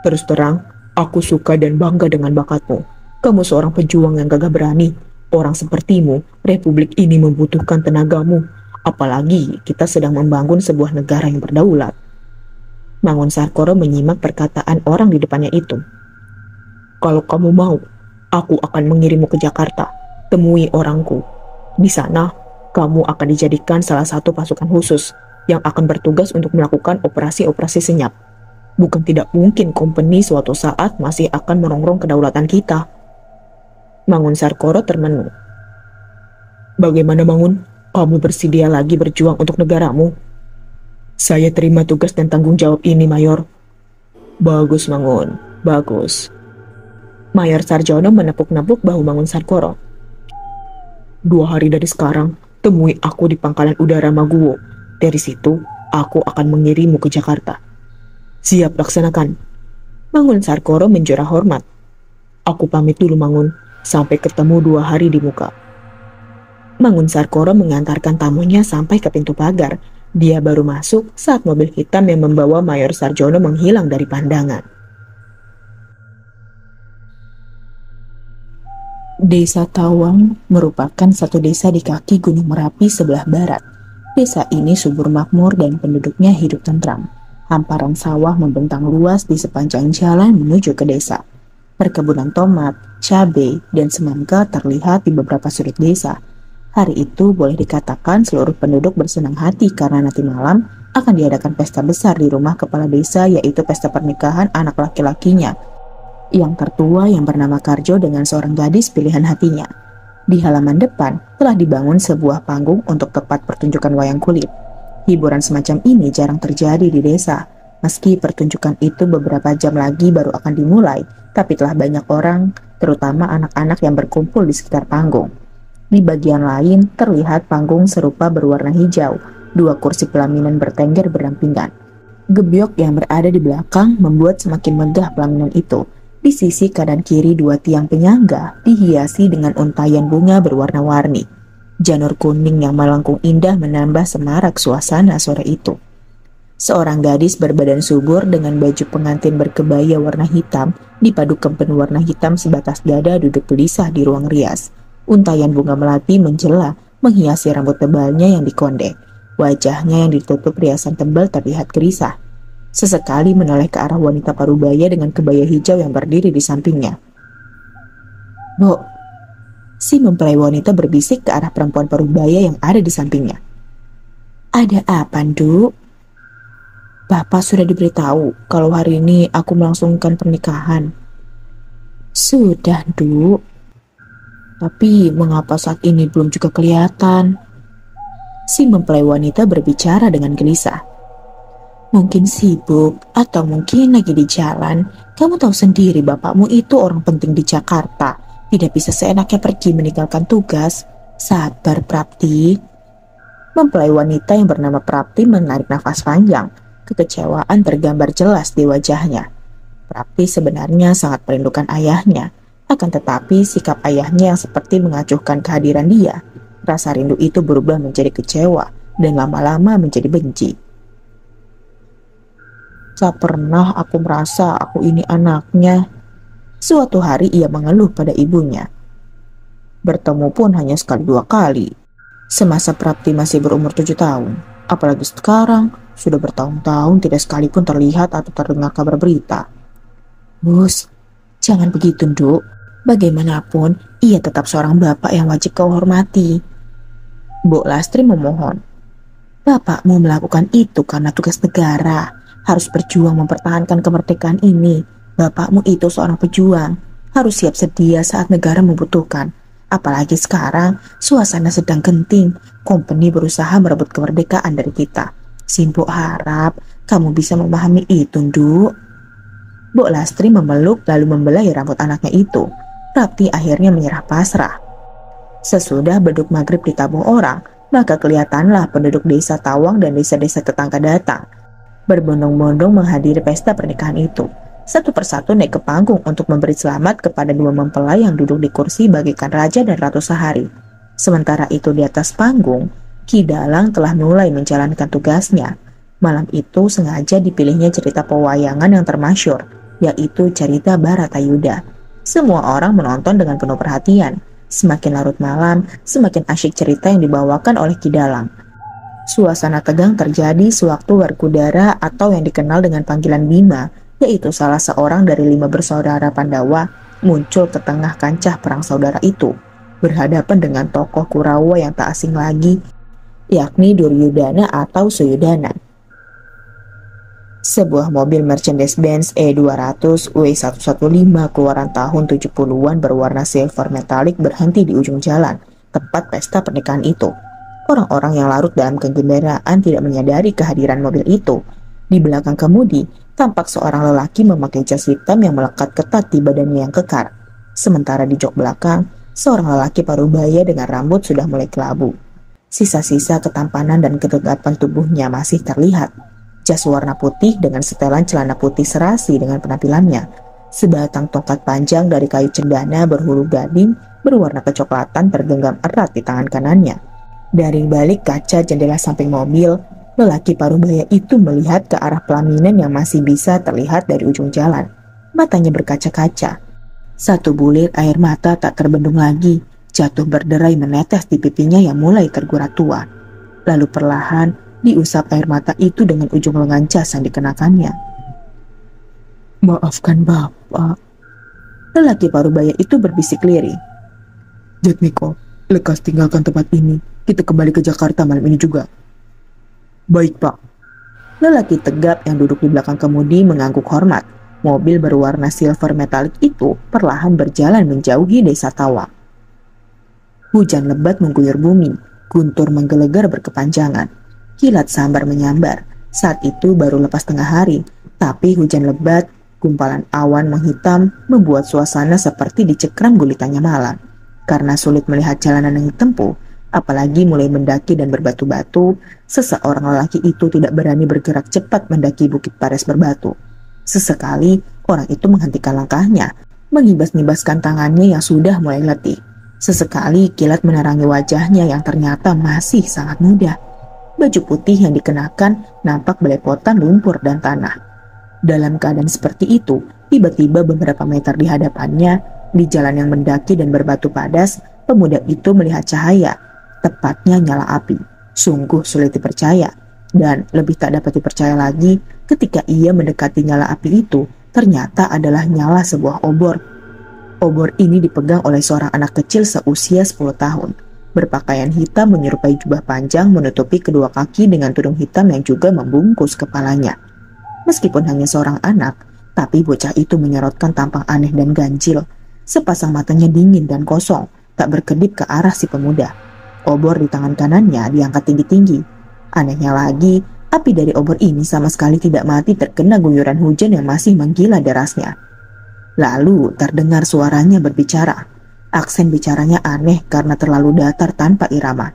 "Terus terang, aku suka dan bangga dengan bakatmu. Kamu seorang pejuang yang gagah berani. Orang sepertimu, Republik ini membutuhkan tenagamu. Apalagi kita sedang membangun sebuah negara yang berdaulat." Mangun Sarkoro menyimak perkataan orang di depannya itu. "Kalau kamu mau, aku akan mengirimmu ke Jakarta. Temui orangku. Di sana, kamu akan dijadikan salah satu pasukan khusus yang akan bertugas untuk melakukan operasi-operasi senyap. Bukan tidak mungkin kompeni suatu saat masih akan merongrong kedaulatan kita." Mangun Sarkoro termenung. "Bagaimana Mangun? Kamu bersedia lagi berjuang untuk negaramu?" "Saya terima tugas dan tanggung jawab ini, Mayor." "Bagus Mangun, bagus." Mayor Sarjono menepuk-nepuk bahu Mangun Sarkoro. 2 hari dari sekarang, temui aku di pangkalan udara Maguwo. Dari situ, aku akan mengirimmu ke Jakarta." "Siap, laksanakan." Mangun Sarkoro menjura hormat. "Aku pamit dulu Mangun, sampai ketemu 2 hari di muka." Mangun Sarkoro mengantarkan tamunya sampai ke pintu pagar. Dia baru masuk saat mobil hitam yang membawa Mayor Sarjono menghilang dari pandangan. Desa Tawang merupakan satu desa di kaki Gunung Merapi sebelah barat. Desa ini subur makmur dan penduduknya hidup tentram. Hamparan sawah membentang luas di sepanjang jalan menuju ke desa. Perkebunan tomat, cabai, dan semangka terlihat di beberapa sudut desa. Hari itu boleh dikatakan seluruh penduduk bersenang hati karena nanti malam akan diadakan pesta besar di rumah kepala desa, yaitu pesta pernikahan anak laki-lakinya yang tertua yang bernama Karjo dengan seorang gadis pilihan hatinya. Di halaman depan telah dibangun sebuah panggung untuk tempat pertunjukan wayang kulit. Hiburan semacam ini jarang terjadi di desa. Meski pertunjukan itu beberapa jam lagi baru akan dimulai, tapi telah banyak orang, terutama anak-anak yang berkumpul di sekitar panggung. Di bagian lain terlihat panggung serupa berwarna hijau, 2 kursi pelaminan bertengger berdampingan. Gebyok yang berada di belakang membuat semakin megah pelaminan itu. Di sisi kanan kiri 2 tiang penyangga dihiasi dengan untaian bunga berwarna-warni. Janur kuning yang melengkung indah menambah semarak suasana sore itu. Seorang gadis berbadan subur dengan baju pengantin berkebaya warna hitam dipadu kempen warna hitam sebatas dada duduk gelisah di ruang rias. Untaian bunga melati menjela menghiasi rambut tebalnya yang dikonde. Wajahnya yang ditutup riasan tebal terlihat gelisah. Sesekali menoleh ke arah wanita parubaya dengan kebaya hijau yang berdiri di sampingnya. "Bo," si mempelai wanita berbisik ke arah perempuan parubaya yang ada di sampingnya. "Ada apa, Nduk?" Bapak sudah diberitahu kalau hari ini aku melangsungkan pernikahan. Sudah, Duk. Tapi mengapa saat ini belum juga kelihatan? Si mempelai wanita berbicara dengan gelisah. Mungkin sibuk atau mungkin lagi di jalan. Kamu tahu sendiri bapakmu itu orang penting di Jakarta. Tidak bisa seenaknya pergi meninggalkan tugas. Sabar, Prapti. Mempelai wanita yang bernama Prapti menarik nafas panjang. Kekecewaan tergambar jelas di wajahnya. Prapti sebenarnya sangat merindukan ayahnya. Akan tetapi sikap ayahnya yang seperti mengacuhkan kehadiran dia. Rasa rindu itu berubah menjadi kecewa dan lama-lama menjadi benci. Tak pernah aku merasa aku ini anaknya. Suatu hari ia mengeluh pada ibunya. Bertemu pun hanya sekali dua kali. Semasa Prapti masih berumur 7 tahun. Apalagi sekarang, sudah bertahun-tahun tidak sekalipun terlihat atau terdengar kabar berita. Bus, jangan begitu, Nduk. Bagaimanapun, ia tetap seorang bapak yang wajib kau hormati. Bu Lastri memohon. Bapakmu melakukan itu karena tugas negara. Harus berjuang mempertahankan kemerdekaan ini. Bapakmu itu seorang pejuang. Harus siap sedia saat negara membutuhkan. Apalagi sekarang, suasana sedang genting. Kompeni berusaha merebut kemerdekaan dari kita. Simbo harap kamu bisa memahami itu, Nduk. Bu Lastri memeluk lalu membelai rambut anaknya itu. Prapti akhirnya menyerah pasrah. Sesudah beduk maghrib ditabuh orang, maka kelihatanlah penduduk desa Tawang dan desa-desa tetangga datang. Berbondong-bondong menghadiri pesta pernikahan itu. Satu persatu naik ke panggung untuk memberi selamat kepada dua mempelai yang duduk di kursi bagaikan raja dan ratu sehari. Sementara itu di atas panggung, Ki Dalang telah mulai menjalankan tugasnya. Malam itu sengaja dipilihnya cerita pewayangan yang termasyur, yaitu cerita Baratayuda. Semua orang menonton dengan penuh perhatian. Semakin larut malam, semakin asyik cerita yang dibawakan oleh Ki Dalang. Suasana tegang terjadi sewaktu Werkudara atau yang dikenal dengan panggilan Bima, yaitu salah seorang dari 5 bersaudara Pandawa, muncul ke tengah kancah perang saudara itu, berhadapan dengan tokoh Kurawa yang tak asing lagi, yakni Duryudana atau Suyudana. Sebuah mobil Mercedes-Benz E200 W115 keluaran tahun 70-an berwarna silver metalik berhenti di ujung jalan, tempat pesta pernikahan itu. Orang-orang yang larut dalam kegembiraan tidak menyadari kehadiran mobil itu. Di belakang kemudi, tampak seorang lelaki memakai jas hitam yang melekat ketat di badannya yang kekar. Sementara di jok belakang, seorang lelaki parubaya dengan rambut sudah mulai kelabu. Sisa-sisa ketampanan dan ketegapan tubuhnya masih terlihat. Jas warna putih dengan setelan celana putih serasi dengan penampilannya. Sebatang tongkat panjang dari kayu cendana berhulu gading berwarna kecoklatan tergenggam erat di tangan kanannya. Dari balik kaca jendela samping mobil, lelaki parubaya itu melihat ke arah pelaminan yang masih bisa terlihat dari ujung jalan. Matanya berkaca-kaca. Satu bulir air mata tak terbendung lagi, jatuh berderai menetes di pipinya yang mulai tergurat tua. Lalu perlahan diusap air mata itu dengan ujung lengan jas yang dikenakannya. Maafkan Bapak. Lelaki parubaya itu berbisik lirih. Jatmiko, lekas tinggalkan tempat ini. Kita kembali ke Jakarta malam ini juga. Baik, Pak. Lelaki tegap yang duduk di belakang kemudi mengangguk hormat. Mobil berwarna silver metalik itu perlahan berjalan menjauhi desa Tawang. Hujan lebat mengguyur bumi, guntur menggelegar berkepanjangan. Kilat sambar menyambar. Saat itu baru lepas tengah hari, tapi hujan lebat, gumpalan awan menghitam membuat suasana seperti dicekram gulitannya malam. Karena sulit melihat jalanan yang ditempuh, apalagi mulai mendaki dan berbatu-batu, seseorang lelaki itu tidak berani bergerak cepat mendaki Bukit Pares Berbatu. Sesekali, orang itu menghentikan langkahnya, mengibas-ngibaskan tangannya yang sudah mulai letih. Sesekali, kilat menerangi wajahnya yang ternyata masih sangat muda. Baju putih yang dikenakan nampak belepotan lumpur dan tanah. Dalam keadaan seperti itu, tiba-tiba beberapa meter di hadapannya, di jalan yang mendaki dan berbatu padas, pemuda itu melihat cahaya. Tepatnya nyala api. Sungguh sulit dipercaya. Dan lebih tak dapat dipercaya lagi ketika ia mendekati nyala api itu, ternyata adalah nyala sebuah obor. Obor ini dipegang oleh seorang anak kecil seusia 10 tahun. Berpakaian hitam menyerupai jubah panjang menutupi kedua kaki dengan tudung hitam yang juga membungkus kepalanya. Meskipun hanya seorang anak, tapi bocah itu menyorotkan tampang aneh dan ganjil. Sepasang matanya dingin dan kosong, tak berkedip ke arah si pemuda. Obor di tangan kanannya diangkat tinggi-tinggi. Anehnya lagi, api dari obor ini sama sekali tidak mati terkena guyuran hujan yang masih menggila derasnya. Lalu terdengar suaranya berbicara. Aksen bicaranya aneh karena terlalu datar tanpa irama.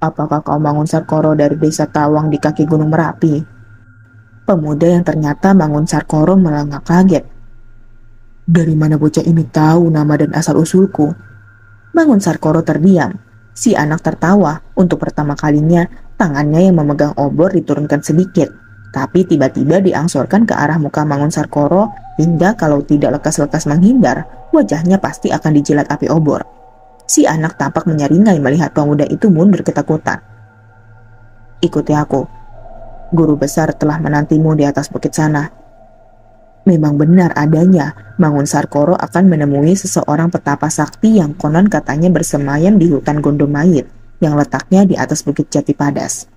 "Apakah kau Mangun Sarkoro dari desa Tawang di kaki Gunung Merapi?" Pemuda yang ternyata Mangun Sarkoro melengak kaget. "Dari mana bocah ini tahu nama dan asal-usulku?" Mangun Sarkoro terdiam. Si anak tertawa. Untuk pertama kalinya, tangannya yang memegang obor diturunkan sedikit. Tapi tiba-tiba diangsurkan ke arah muka Mangun Sarkoro hingga kalau tidak lekas-lekas menghindar, wajahnya pasti akan dijilat api obor. Si anak tampak menyeringai melihat pemuda itu mundur ketakutan. "Ikuti aku. Guru besar telah menantimu di atas bukit sana." Memang benar adanya, Mangun Sarkoro akan menemui seseorang petapa sakti yang konon katanya bersemayam di hutan Gondomayit yang letaknya di atas Bukit Jati Padas.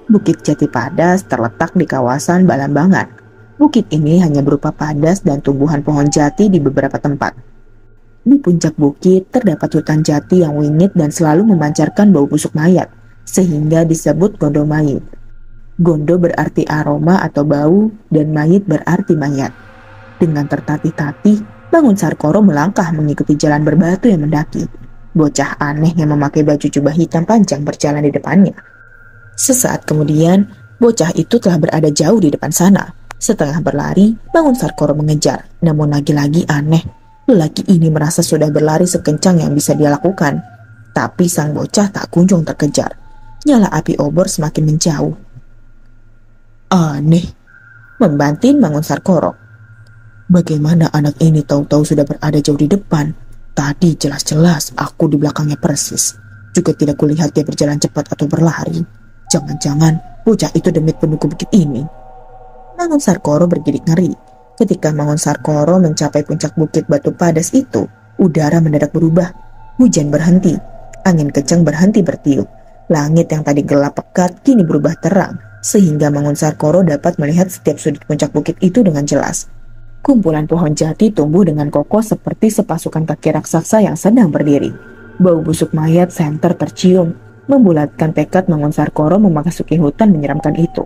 Bukit Jati Padas terletak di kawasan Balambangan. Bukit ini hanya berupa padas dan tumbuhan pohon jati di beberapa tempat. Di puncak bukit terdapat hutan jati yang wingit dan selalu memancarkan bau busuk mayat, sehingga disebut Gondomayit. Gondo berarti aroma atau bau, dan mayit berarti mayat. Dengan tertatih-tatih, Mangun Sarkoro melangkah mengikuti jalan berbatu yang mendaki. Bocah aneh yang memakai baju jubah hitam panjang berjalan di depannya. Sesaat kemudian, bocah itu telah berada jauh di depan sana. Setelah berlari, Mangun Sarkoro mengejar, namun lagi-lagi aneh. Lelaki ini merasa sudah berlari sekencang yang bisa dia lakukan. Tapi sang bocah tak kunjung terkejar. Nyala api obor semakin menjauh. "Aneh," membanting Mangun Sarkoro. "Bagaimana anak ini tahu-tahu sudah berada jauh di depan? Tadi jelas-jelas aku di belakangnya persis. Juga tidak kulihat dia berjalan cepat atau berlari. Jangan-jangan bocah itu demit pendukung bukit ini." Mangun Sarkoro bergidik ngeri. Ketika Mangun Sarkoro mencapai puncak bukit Batu Padas itu, udara mendadak berubah. Hujan berhenti, angin kencang berhenti bertiup. Langit yang tadi gelap pekat kini berubah terang, sehingga Mangun Sarkoro dapat melihat setiap sudut puncak bukit itu dengan jelas. Kumpulan pohon jati tumbuh dengan kokoh seperti sepasukan kaki raksasa yang sedang berdiri. Bau busuk mayat senter tercium, membulatkan tekad Mangun Sarkoro memasuki hutan menyeramkan itu.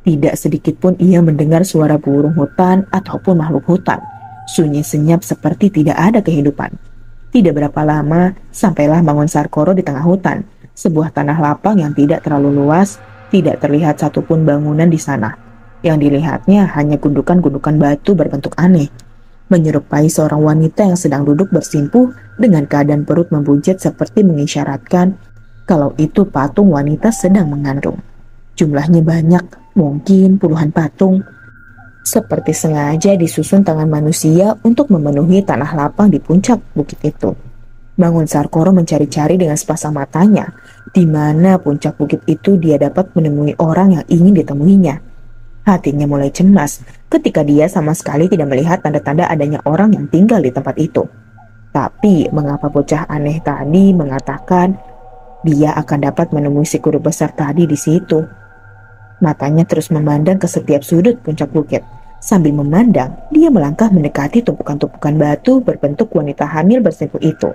Tidak sedikit pun ia mendengar suara burung hutan ataupun makhluk hutan. Sunyi senyap seperti tidak ada kehidupan. Tidak berapa lama, sampailah Mangun Sarkoro di tengah hutan. Sebuah tanah lapang yang tidak terlalu luas, tidak terlihat satupun bangunan di sana. Yang dilihatnya hanya gundukan-gundukan batu berbentuk aneh. Menyerupai seorang wanita yang sedang duduk bersimpuh dengan keadaan perut membujat seperti mengisyaratkan kalau itu patung wanita sedang mengandung. Jumlahnya banyak, mungkin puluhan patung. Seperti sengaja disusun tangan manusia untuk memenuhi tanah lapang di puncak bukit itu. Mangun Sarkoro mencari-cari dengan sepasang matanya, di mana puncak bukit itu dia dapat menemui orang yang ingin ditemuinya. Hatinya mulai cemas ketika dia sama sekali tidak melihat tanda-tanda adanya orang yang tinggal di tempat itu. Tapi mengapa bocah aneh tadi mengatakan dia akan dapat menemui si guru besar tadi di situ? Matanya terus memandang ke setiap sudut puncak bukit. Sambil memandang, dia melangkah mendekati tumpukan-tumpukan batu berbentuk wanita hamil bersimpuh itu.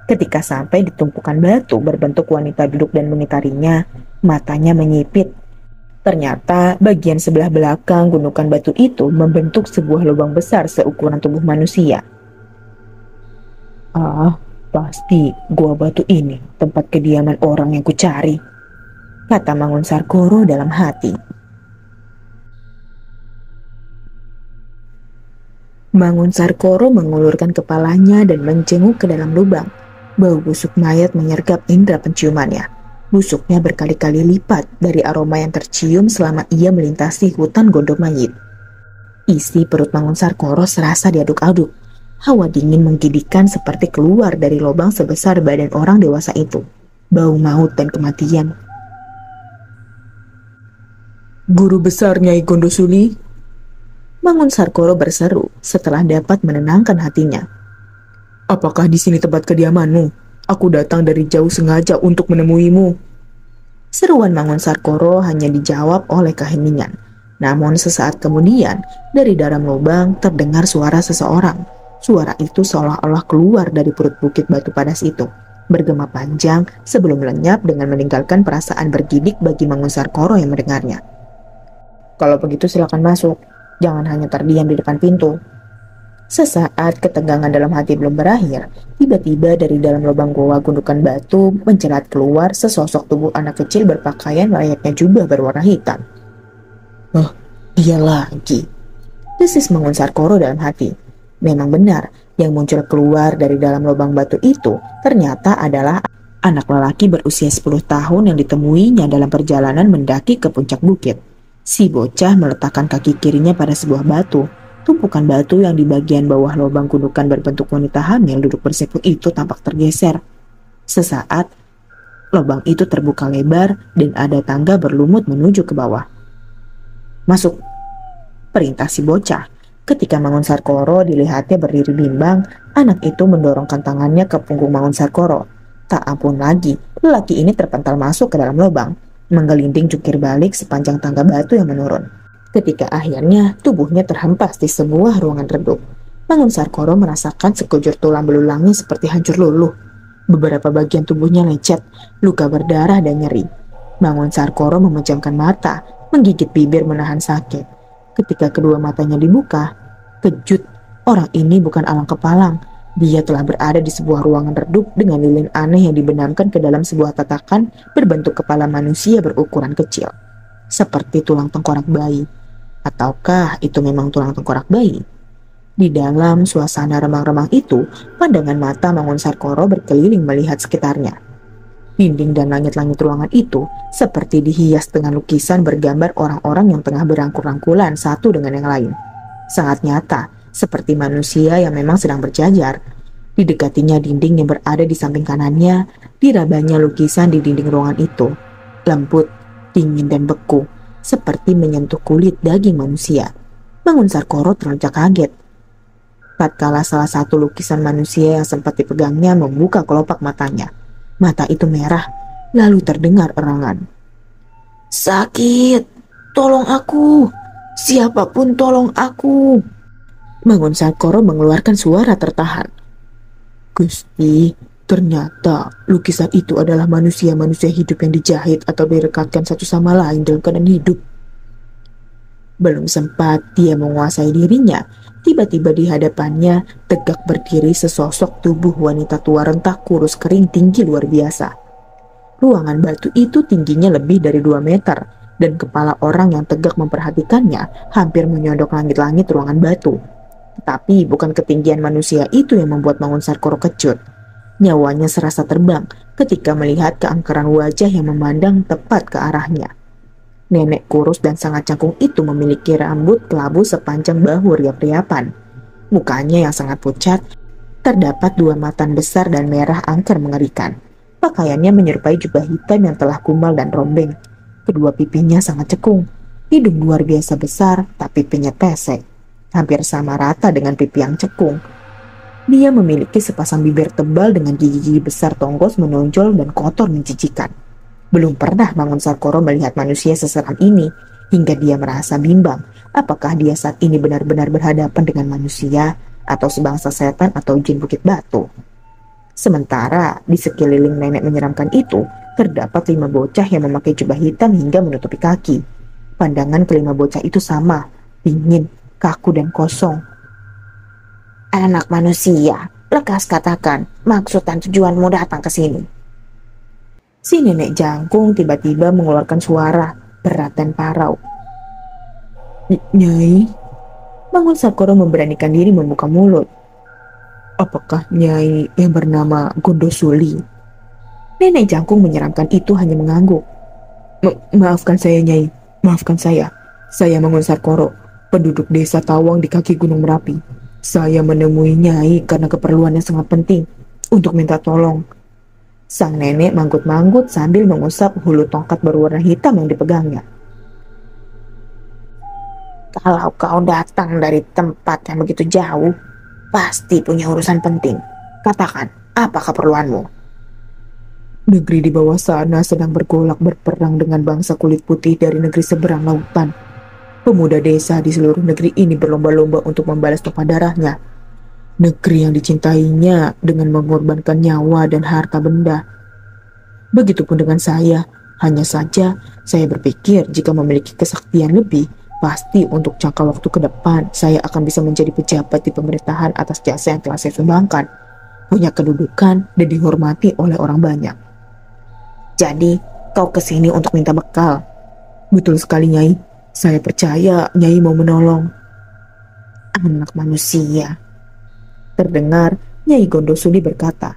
Ketika sampai di tumpukan batu berbentuk wanita duduk dan mengitarinya, matanya menyipit. Ternyata bagian sebelah belakang gundukan batu itu membentuk sebuah lubang besar seukuran tubuh manusia. "Ah, pasti gua batu ini tempat kediaman orang yang kucari," kata Mangun Sarkoro dalam hati. Mangun Sarkoro mengulurkan kepalanya dan menjenguk ke dalam lubang. Bau busuk mayat menyergap indera penciumannya. Busuknya berkali-kali lipat dari aroma yang tercium selama ia melintasi hutan Gondomayit. Isi perut Mangun Sarkoro serasa diaduk-aduk. Hawa dingin menggigitkan seperti keluar dari lubang sebesar badan orang dewasa itu. Bau maut dan kematian. "Guru besar Nyai Gondosuli," Mangun Sarkoro berseru setelah dapat menenangkan hatinya. "Apakah di sini tempat kediamanmu? Aku datang dari jauh sengaja untuk menemuimu." Seruan Mangun Sarkoro hanya dijawab oleh keheningan. Namun sesaat kemudian, dari dalam lubang terdengar suara seseorang. Suara itu seolah-olah keluar dari perut bukit batu padas itu, bergema panjang sebelum lenyap dengan meninggalkan perasaan bergidik bagi Mangun Sarkoro yang mendengarnya. Kalau begitu silakan masuk, jangan hanya terdiam di depan pintu. Sesaat ketegangan dalam hati belum berakhir, tiba-tiba dari dalam lubang goa gundukan batu mencelat keluar sesosok tubuh anak kecil berpakaian layaknya jubah berwarna hitam. Oh, dia lagi. Desis Mangun Sarkoro dalam hati. Memang benar, yang muncul keluar dari dalam lubang batu itu ternyata adalah anak lelaki berusia 10 tahun yang ditemuinya dalam perjalanan mendaki ke puncak bukit. Si bocah meletakkan kaki kirinya pada sebuah batu. Tumpukan batu yang di bagian bawah lubang gundukan berbentuk wanita hamil duduk berseput itu tampak tergeser. Sesaat, lubang itu terbuka lebar dan ada tangga berlumut menuju ke bawah. Masuk, perintah si bocah. Ketika Mangun Sarkoro dilihatnya berdiri bimbang, anak itu mendorongkan tangannya ke punggung Mangun Sarkoro. Tak ampun lagi, lelaki ini terpental masuk ke dalam lubang, menggelinding jungkir balik sepanjang tangga batu yang menurun. Ketika akhirnya tubuhnya terhempas di sebuah ruangan redup, Mangun Sarkoro merasakan sekujur tulang belulangnya seperti hancur luluh. Beberapa bagian tubuhnya lecet, luka berdarah dan nyeri. Mangun Sarkoro memejamkan mata, menggigit bibir menahan sakit. Ketika kedua matanya dibuka, kejut, orang ini bukan alang kepalang. Dia telah berada di sebuah ruangan redup dengan lilin aneh yang dibenamkan ke dalam sebuah tatakan berbentuk kepala manusia berukuran kecil, seperti tulang tengkorak bayi. Ataukah itu memang tulang tengkorak bayi? Di dalam suasana remang-remang itu, pandangan mata Mangun Sarkoro berkeliling melihat sekitarnya. Dinding dan langit-langit ruangan itu seperti dihias dengan lukisan bergambar orang-orang yang tengah berangkul-rangkulan satu dengan yang lain. Sangat nyata, seperti manusia yang memang sedang berjajar. Didekatinya dinding yang berada di samping kanannya, dirabanya lukisan di dinding ruangan itu. Lembut, dingin dan beku, seperti menyentuh kulit daging manusia. Mangun Sarkoro terlonjak kaget. Tatkala salah satu lukisan manusia yang sempat dipegangnya membuka kelopak matanya. Mata itu merah, lalu terdengar erangan. Sakit, tolong aku, siapapun tolong aku. Mangun Sarkoro mengeluarkan suara tertahan. Gusti, ternyata lukisan itu adalah manusia-manusia hidup yang dijahit atau direkatkan satu sama lain dalam keadaan hidup. Belum sempat dia menguasai dirinya, tiba-tiba di hadapannya tegak berdiri sesosok tubuh wanita tua rentak kurus kering tinggi luar biasa. Ruangan batu itu tingginya lebih dari 2 meter dan kepala orang yang tegak memperhatikannya hampir menyodok langit-langit ruangan batu. Tetapi bukan ketinggian manusia itu yang membuat Mangun Sarkoro kecut. Nyawanya serasa terbang ketika melihat keangkeran wajah yang memandang tepat ke arahnya. Nenek kurus dan sangat cangkung itu memiliki rambut kelabu sepanjang bahu riap-riapan. Mukanya yang sangat pucat, terdapat 2 mata besar dan merah angker mengerikan. Pakaiannya menyerupai jubah hitam yang telah kumal dan rombeng. Kedua pipinya sangat cekung, hidung luar biasa besar tapi pipinya pesek, hampir sama rata dengan pipi yang cekung. Dia memiliki sepasang bibir tebal dengan gigi-gigi besar tonggos menonjol dan kotor menjijikan. Belum pernah Mangun Sarkoro melihat manusia seseram ini, hingga dia merasa bimbang apakah dia saat ini benar-benar berhadapan dengan manusia atau sebangsa setan atau jin bukit batu. Sementara di sekeliling nenek menyeramkan itu terdapat 5 bocah yang memakai jubah hitam hingga menutupi kaki. Pandangan kelima bocah itu sama, dingin, kaku dan kosong. Anak manusia, lekas katakan maksud dan tujuanmu datang ke sini. Si nenek jangkung tiba-tiba mengeluarkan suara berat dan parau. Nyai, Mangun Sarkoro memberanikan diri membuka mulut. Apakah Nyai yang bernama Gondosuli? Nenek jangkung menyeramkan itu hanya mengangguk. Maafkan saya Nyai, maafkan saya. Saya Mangun Sarkoro, penduduk desa Tawang di kaki Gunung Merapi. Saya menemui Nyai karena keperluan yang sangat penting untuk minta tolong. Sang nenek manggut-manggut sambil mengusap hulu tongkat berwarna hitam yang dipegangnya. Kalau kau datang dari tempat yang begitu jauh, pasti punya urusan penting. Katakan, apa keperluanmu? Negeri di bawah sana sedang bergolak berperang dengan bangsa kulit putih dari negeri seberang lautan. Pemuda desa di seluruh negeri ini berlomba-lomba untuk membalas tumpah darahnya. Negeri yang dicintainya dengan mengorbankan nyawa dan harta benda. Begitupun dengan saya. Hanya saja, saya berpikir jika memiliki kesaktian lebih, pasti untuk jangka waktu ke depan, saya akan bisa menjadi pejabat di pemerintahan atas jasa yang telah saya sumbangkan. Punya kedudukan dan dihormati oleh orang banyak. Jadi, kau kesini untuk minta bekal? Betul sekali, Nyai. Saya percaya Nyai mau menolong. Anak manusia. Terdengar Nyai Gondosuli berkata,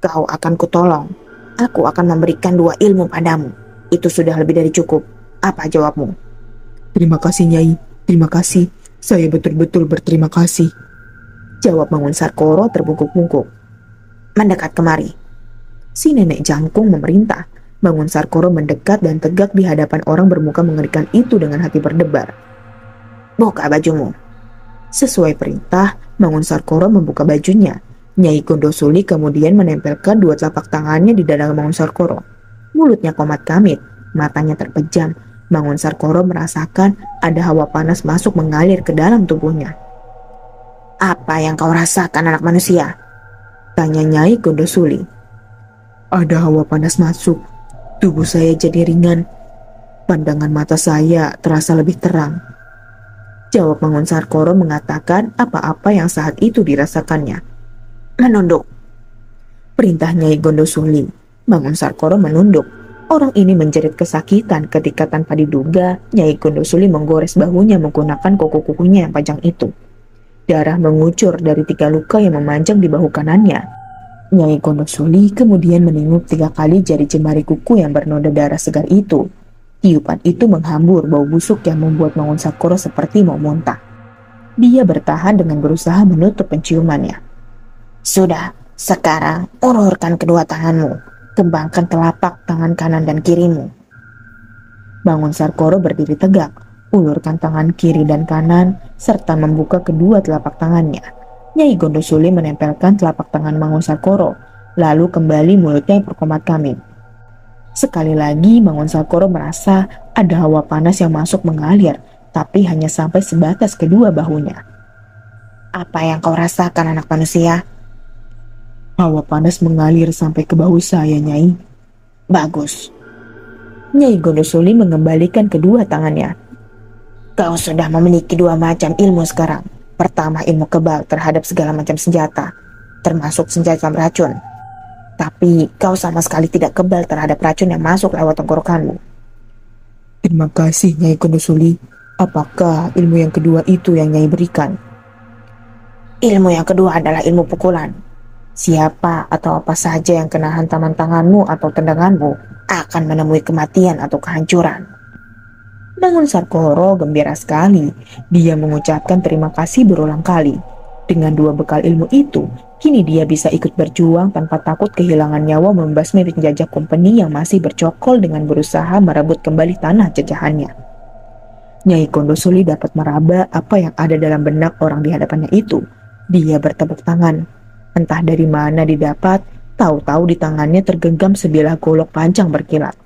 kau akan kutolong. Aku akan memberikan 2 ilmu padamu. Itu sudah lebih dari cukup. Apa jawabmu? Terima kasih, Nyai. Terima kasih. Saya betul-betul berterima kasih. Jawab Mangun Sarkoro terbungkuk-bungkuk. Mendekat kemari. Si nenek jangkung memerintah. Mangun Sarkoro mendekat dan tegak di hadapan orang bermuka mengerikan itu dengan hati berdebar. Buka bajumu. Sesuai perintah, Mangun Sarkoro membuka bajunya. Nyai Gondosuli kemudian menempelkan 2 telapak tangannya di dada Mangun Sarkoro. Mulutnya komat kamit, matanya terpejam. Mangun Sarkoro merasakan ada hawa panas masuk mengalir ke dalam tubuhnya. Apa yang kau rasakan, anak manusia? Tanya Nyai Gondosuli. Ada hawa panas masuk. Tubuh saya jadi ringan. Pandangan mata saya terasa lebih terang. Jawab Mangun Sarkoro mengatakan apa-apa yang saat itu dirasakannya. Menunduk. Perintah Nyai Gondosuli. Mangun Sarkoro menunduk. Orang ini menjerit kesakitan ketika tanpa diduga Nyai Gondosuli menggores bahunya menggunakan kuku-kukunya yang panjang itu. Darah mengucur dari 3 luka yang memanjang di bahu kanannya. Nyai Gondosuli kemudian menenguk 3 kali jari jemari kuku yang bernoda darah segar itu. Tiupan itu menghambur bau busuk yang membuat Mangun Sarkoro seperti mau muntah. Dia bertahan dengan berusaha menutup penciumannya. Sudah, sekarang ulurkan kedua tanganmu. Kembangkan telapak tangan kanan dan kirimu. Mangun Sarkoro berdiri tegak, ulurkan tangan kiri dan kanan, serta membuka kedua telapak tangannya. Nyai Gondosuli menempelkan telapak tangan Mangun Sarkoro, lalu kembali mulutnya berkomat kamit. Sekali lagi Mangun Sarkoro merasa ada hawa panas yang masuk mengalir, tapi hanya sampai sebatas kedua bahunya. Apa yang kau rasakan, anak manusia? Hawa panas mengalir sampai ke bahu saya, Nyai. Bagus. Nyai Gondosuli mengembalikan kedua tangannya. Kau sudah memiliki 2 macam ilmu sekarang. Pertama, ilmu kebal terhadap segala macam senjata, termasuk senjata beracun. Tapi kau sama sekali tidak kebal terhadap racun yang masuk lewat tenggorokanmu. Terima kasih, Nyai Gondosuli. Apakah ilmu yang kedua itu yang Nyai berikan? Ilmu yang kedua adalah ilmu pukulan. Siapa atau apa saja yang kena hantaman tanganmu atau tendanganmu akan menemui kematian atau kehancuran. Mangun Sarkoro gembira sekali. Dia mengucapkan terima kasih berulang kali. Dengan 2 bekal ilmu itu, kini dia bisa ikut berjuang tanpa takut kehilangan nyawa membasmi penjajah kompeni yang masih bercokol dengan berusaha merebut kembali tanah jajahannya. Nyai Gondosuli dapat meraba apa yang ada dalam benak orang di hadapannya itu. Dia bertepuk tangan. Entah dari mana didapat, tahu-tahu di tangannya tergenggam sebilah golok panjang berkilat.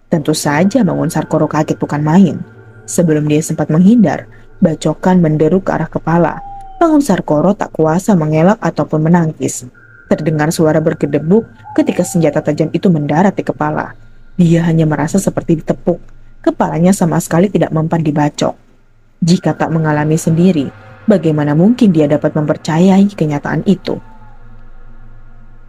Tentu saja Mangun Sarkoro kaget bukan main. Sebelum dia sempat menghindar, bacokan menderu ke arah kepala. Mangun Sarkoro tak kuasa mengelak ataupun menangkis. Terdengar suara bergedebuk ketika senjata tajam itu mendarat di kepala. Dia hanya merasa seperti ditepuk. Kepalanya sama sekali tidak mempan dibacok. Jika tak mengalami sendiri, bagaimana mungkin dia dapat mempercayai kenyataan itu?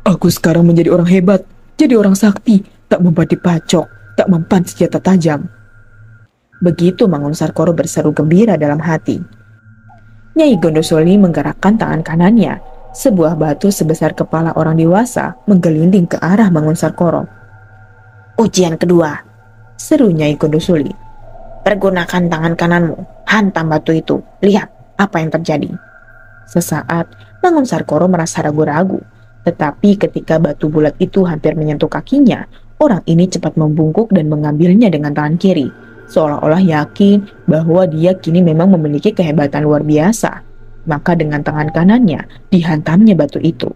Aku sekarang menjadi orang hebat, jadi orang sakti, tak mempan dibacok, tak mempan senjata tajam. Begitu Mangun Sarkoro berseru gembira dalam hati. Nyai Gondosuli menggerakkan tangan kanannya. Sebuah batu sebesar kepala orang dewasa menggelinding ke arah Mangun Sarkoro. Ujian kedua, seru Nyai Gondosuli. Pergunakan tangan kananmu, hantam batu itu, lihat apa yang terjadi. Sesaat, Mangun Sarkoro merasa ragu-ragu. Tetapi ketika batu bulat itu hampir menyentuh kakinya, orang ini cepat membungkuk dan mengambilnya dengan tangan kiri, seolah-olah yakin bahwa dia kini memang memiliki kehebatan luar biasa. Maka dengan tangan kanannya dihantamnya batu itu.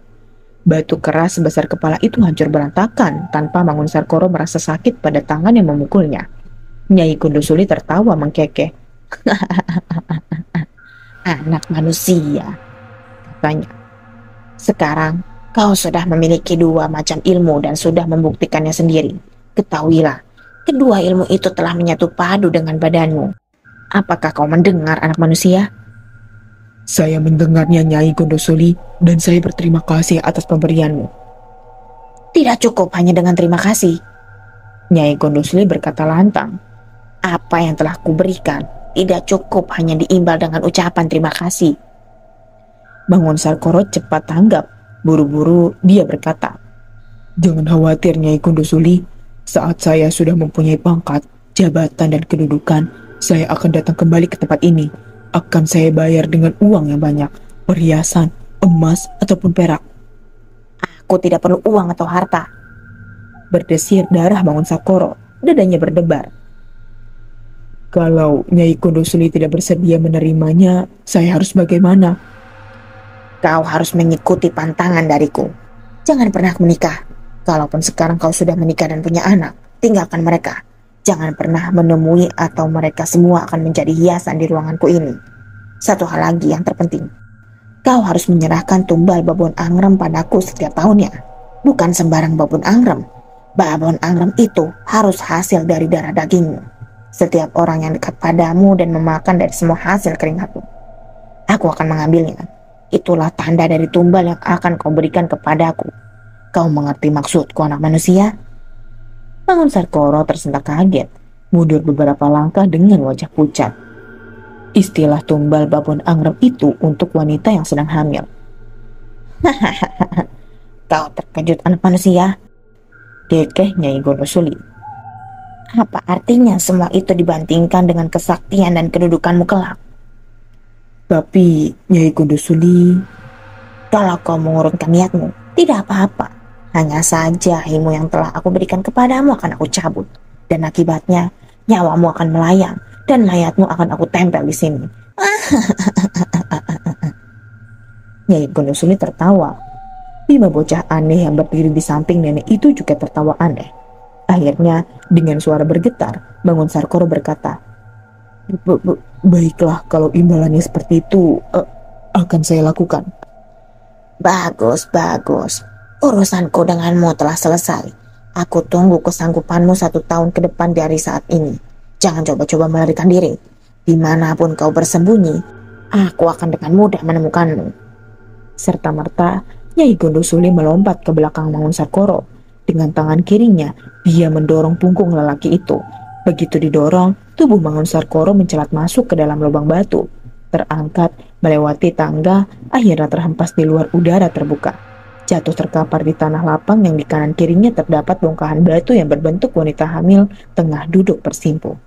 Batu keras sebesar kepala itu hancur berantakan tanpa Mangun Sarkoro merasa sakit pada tangan yang memukulnya. Nyai Kundusuli tertawa mengkekeh. Anak manusia, katanya. Sekarang kau sudah memiliki dua macam ilmu dan sudah membuktikannya sendiri. Ketahuilah, kedua ilmu itu telah menyatu padu dengan badanmu. Apakah kau mendengar, anak manusia? Saya mendengarnya Nyai Kundusuli dan saya berterima kasih atas pemberianmu. Tidak cukup hanya dengan terima kasih, Nyai Kundusuli berkata lantang. apa yang telah kuberikan tidak cukup hanya diimbal dengan ucapan terima kasih. Bangun Sarkoro cepat tanggap. Buru-buru dia berkata, jangan khawatir Nyai Kundusuli, saat saya sudah mempunyai pangkat, jabatan dan kedudukan, saya akan datang kembali ke tempat ini. Akan saya bayar dengan uang yang banyak, perhiasan, emas ataupun perak. Aku tidak perlu uang atau harta. Berdesir darah Bangun Sarkoro, dadanya berdebar. Kalau Nyai Kundusuli tidak bersedia menerimanya, saya harus bagaimana? Kau harus mengikuti pantangan dariku. Jangan pernah menikah. Kalaupun sekarang kau sudah menikah dan punya anak, tinggalkan mereka. Jangan pernah menemui atau mereka semua akan menjadi hiasan di ruanganku ini. Satu hal lagi yang terpenting. Kau harus menyerahkan tumbal babon angrem padaku setiap tahunnya. Bukan sembarang babon angrem. Babon angrem itu harus hasil dari darah dagingmu. Setiap orang yang dekat padamu dan memakan dari semua hasil keringatmu, aku akan mengambilnya. Itulah tanda dari tumbal yang akan kau berikan kepadaku. Kau mengerti maksudku, anak manusia? Bangun Sarkoro tersentak kaget, mundur beberapa langkah dengan wajah pucat. Istilah tumbal babon angrem itu untuk wanita yang sedang hamil. Kau terkejut, anak manusia? Kekeh Nyai Kundusuli. Apa artinya semua itu dibandingkan dengan kesaktian dan kedudukanmu kelak? Tapi Nyai Kundusuli, kalau kau mengurungkan niatmu, tidak apa-apa. Hanya saja ilmu yang telah aku berikan kepadamu akan aku cabut. Dan akibatnya, nyawamu akan melayang dan mayatmu akan aku tempel di sini. Nyai Kundusuli tertawa. 5 bocah aneh yang berdiri di samping nenek itu juga tertawa aneh. Akhirnya, dengan suara bergetar, Bangun Sarkoro berkata, baiklah kalau imbalannya seperti itu, akan saya lakukan. Bagus, bagus. Urusanku denganmu telah selesai. Aku tunggu kesanggupanmu 1 tahun ke depan dari saat ini. Jangan coba-coba melarikan diri. Dimanapun kau bersembunyi, aku akan dengan mudah menemukanmu. Serta-merta, Nyai Kundusuli melompat ke belakang Bangun Sarkoro. Dengan tangan kirinya, dia mendorong punggung lelaki itu. Begitu didorong, tubuh Bangun Sarkoro mencelat masuk ke dalam lubang batu. Terangkat, melewati tangga, akhirnya terhempas di luar udara terbuka. Jatuh terkapar di tanah lapang yang di kanan kirinya terdapat bongkahan batu yang berbentuk wanita hamil tengah duduk bersimpuh.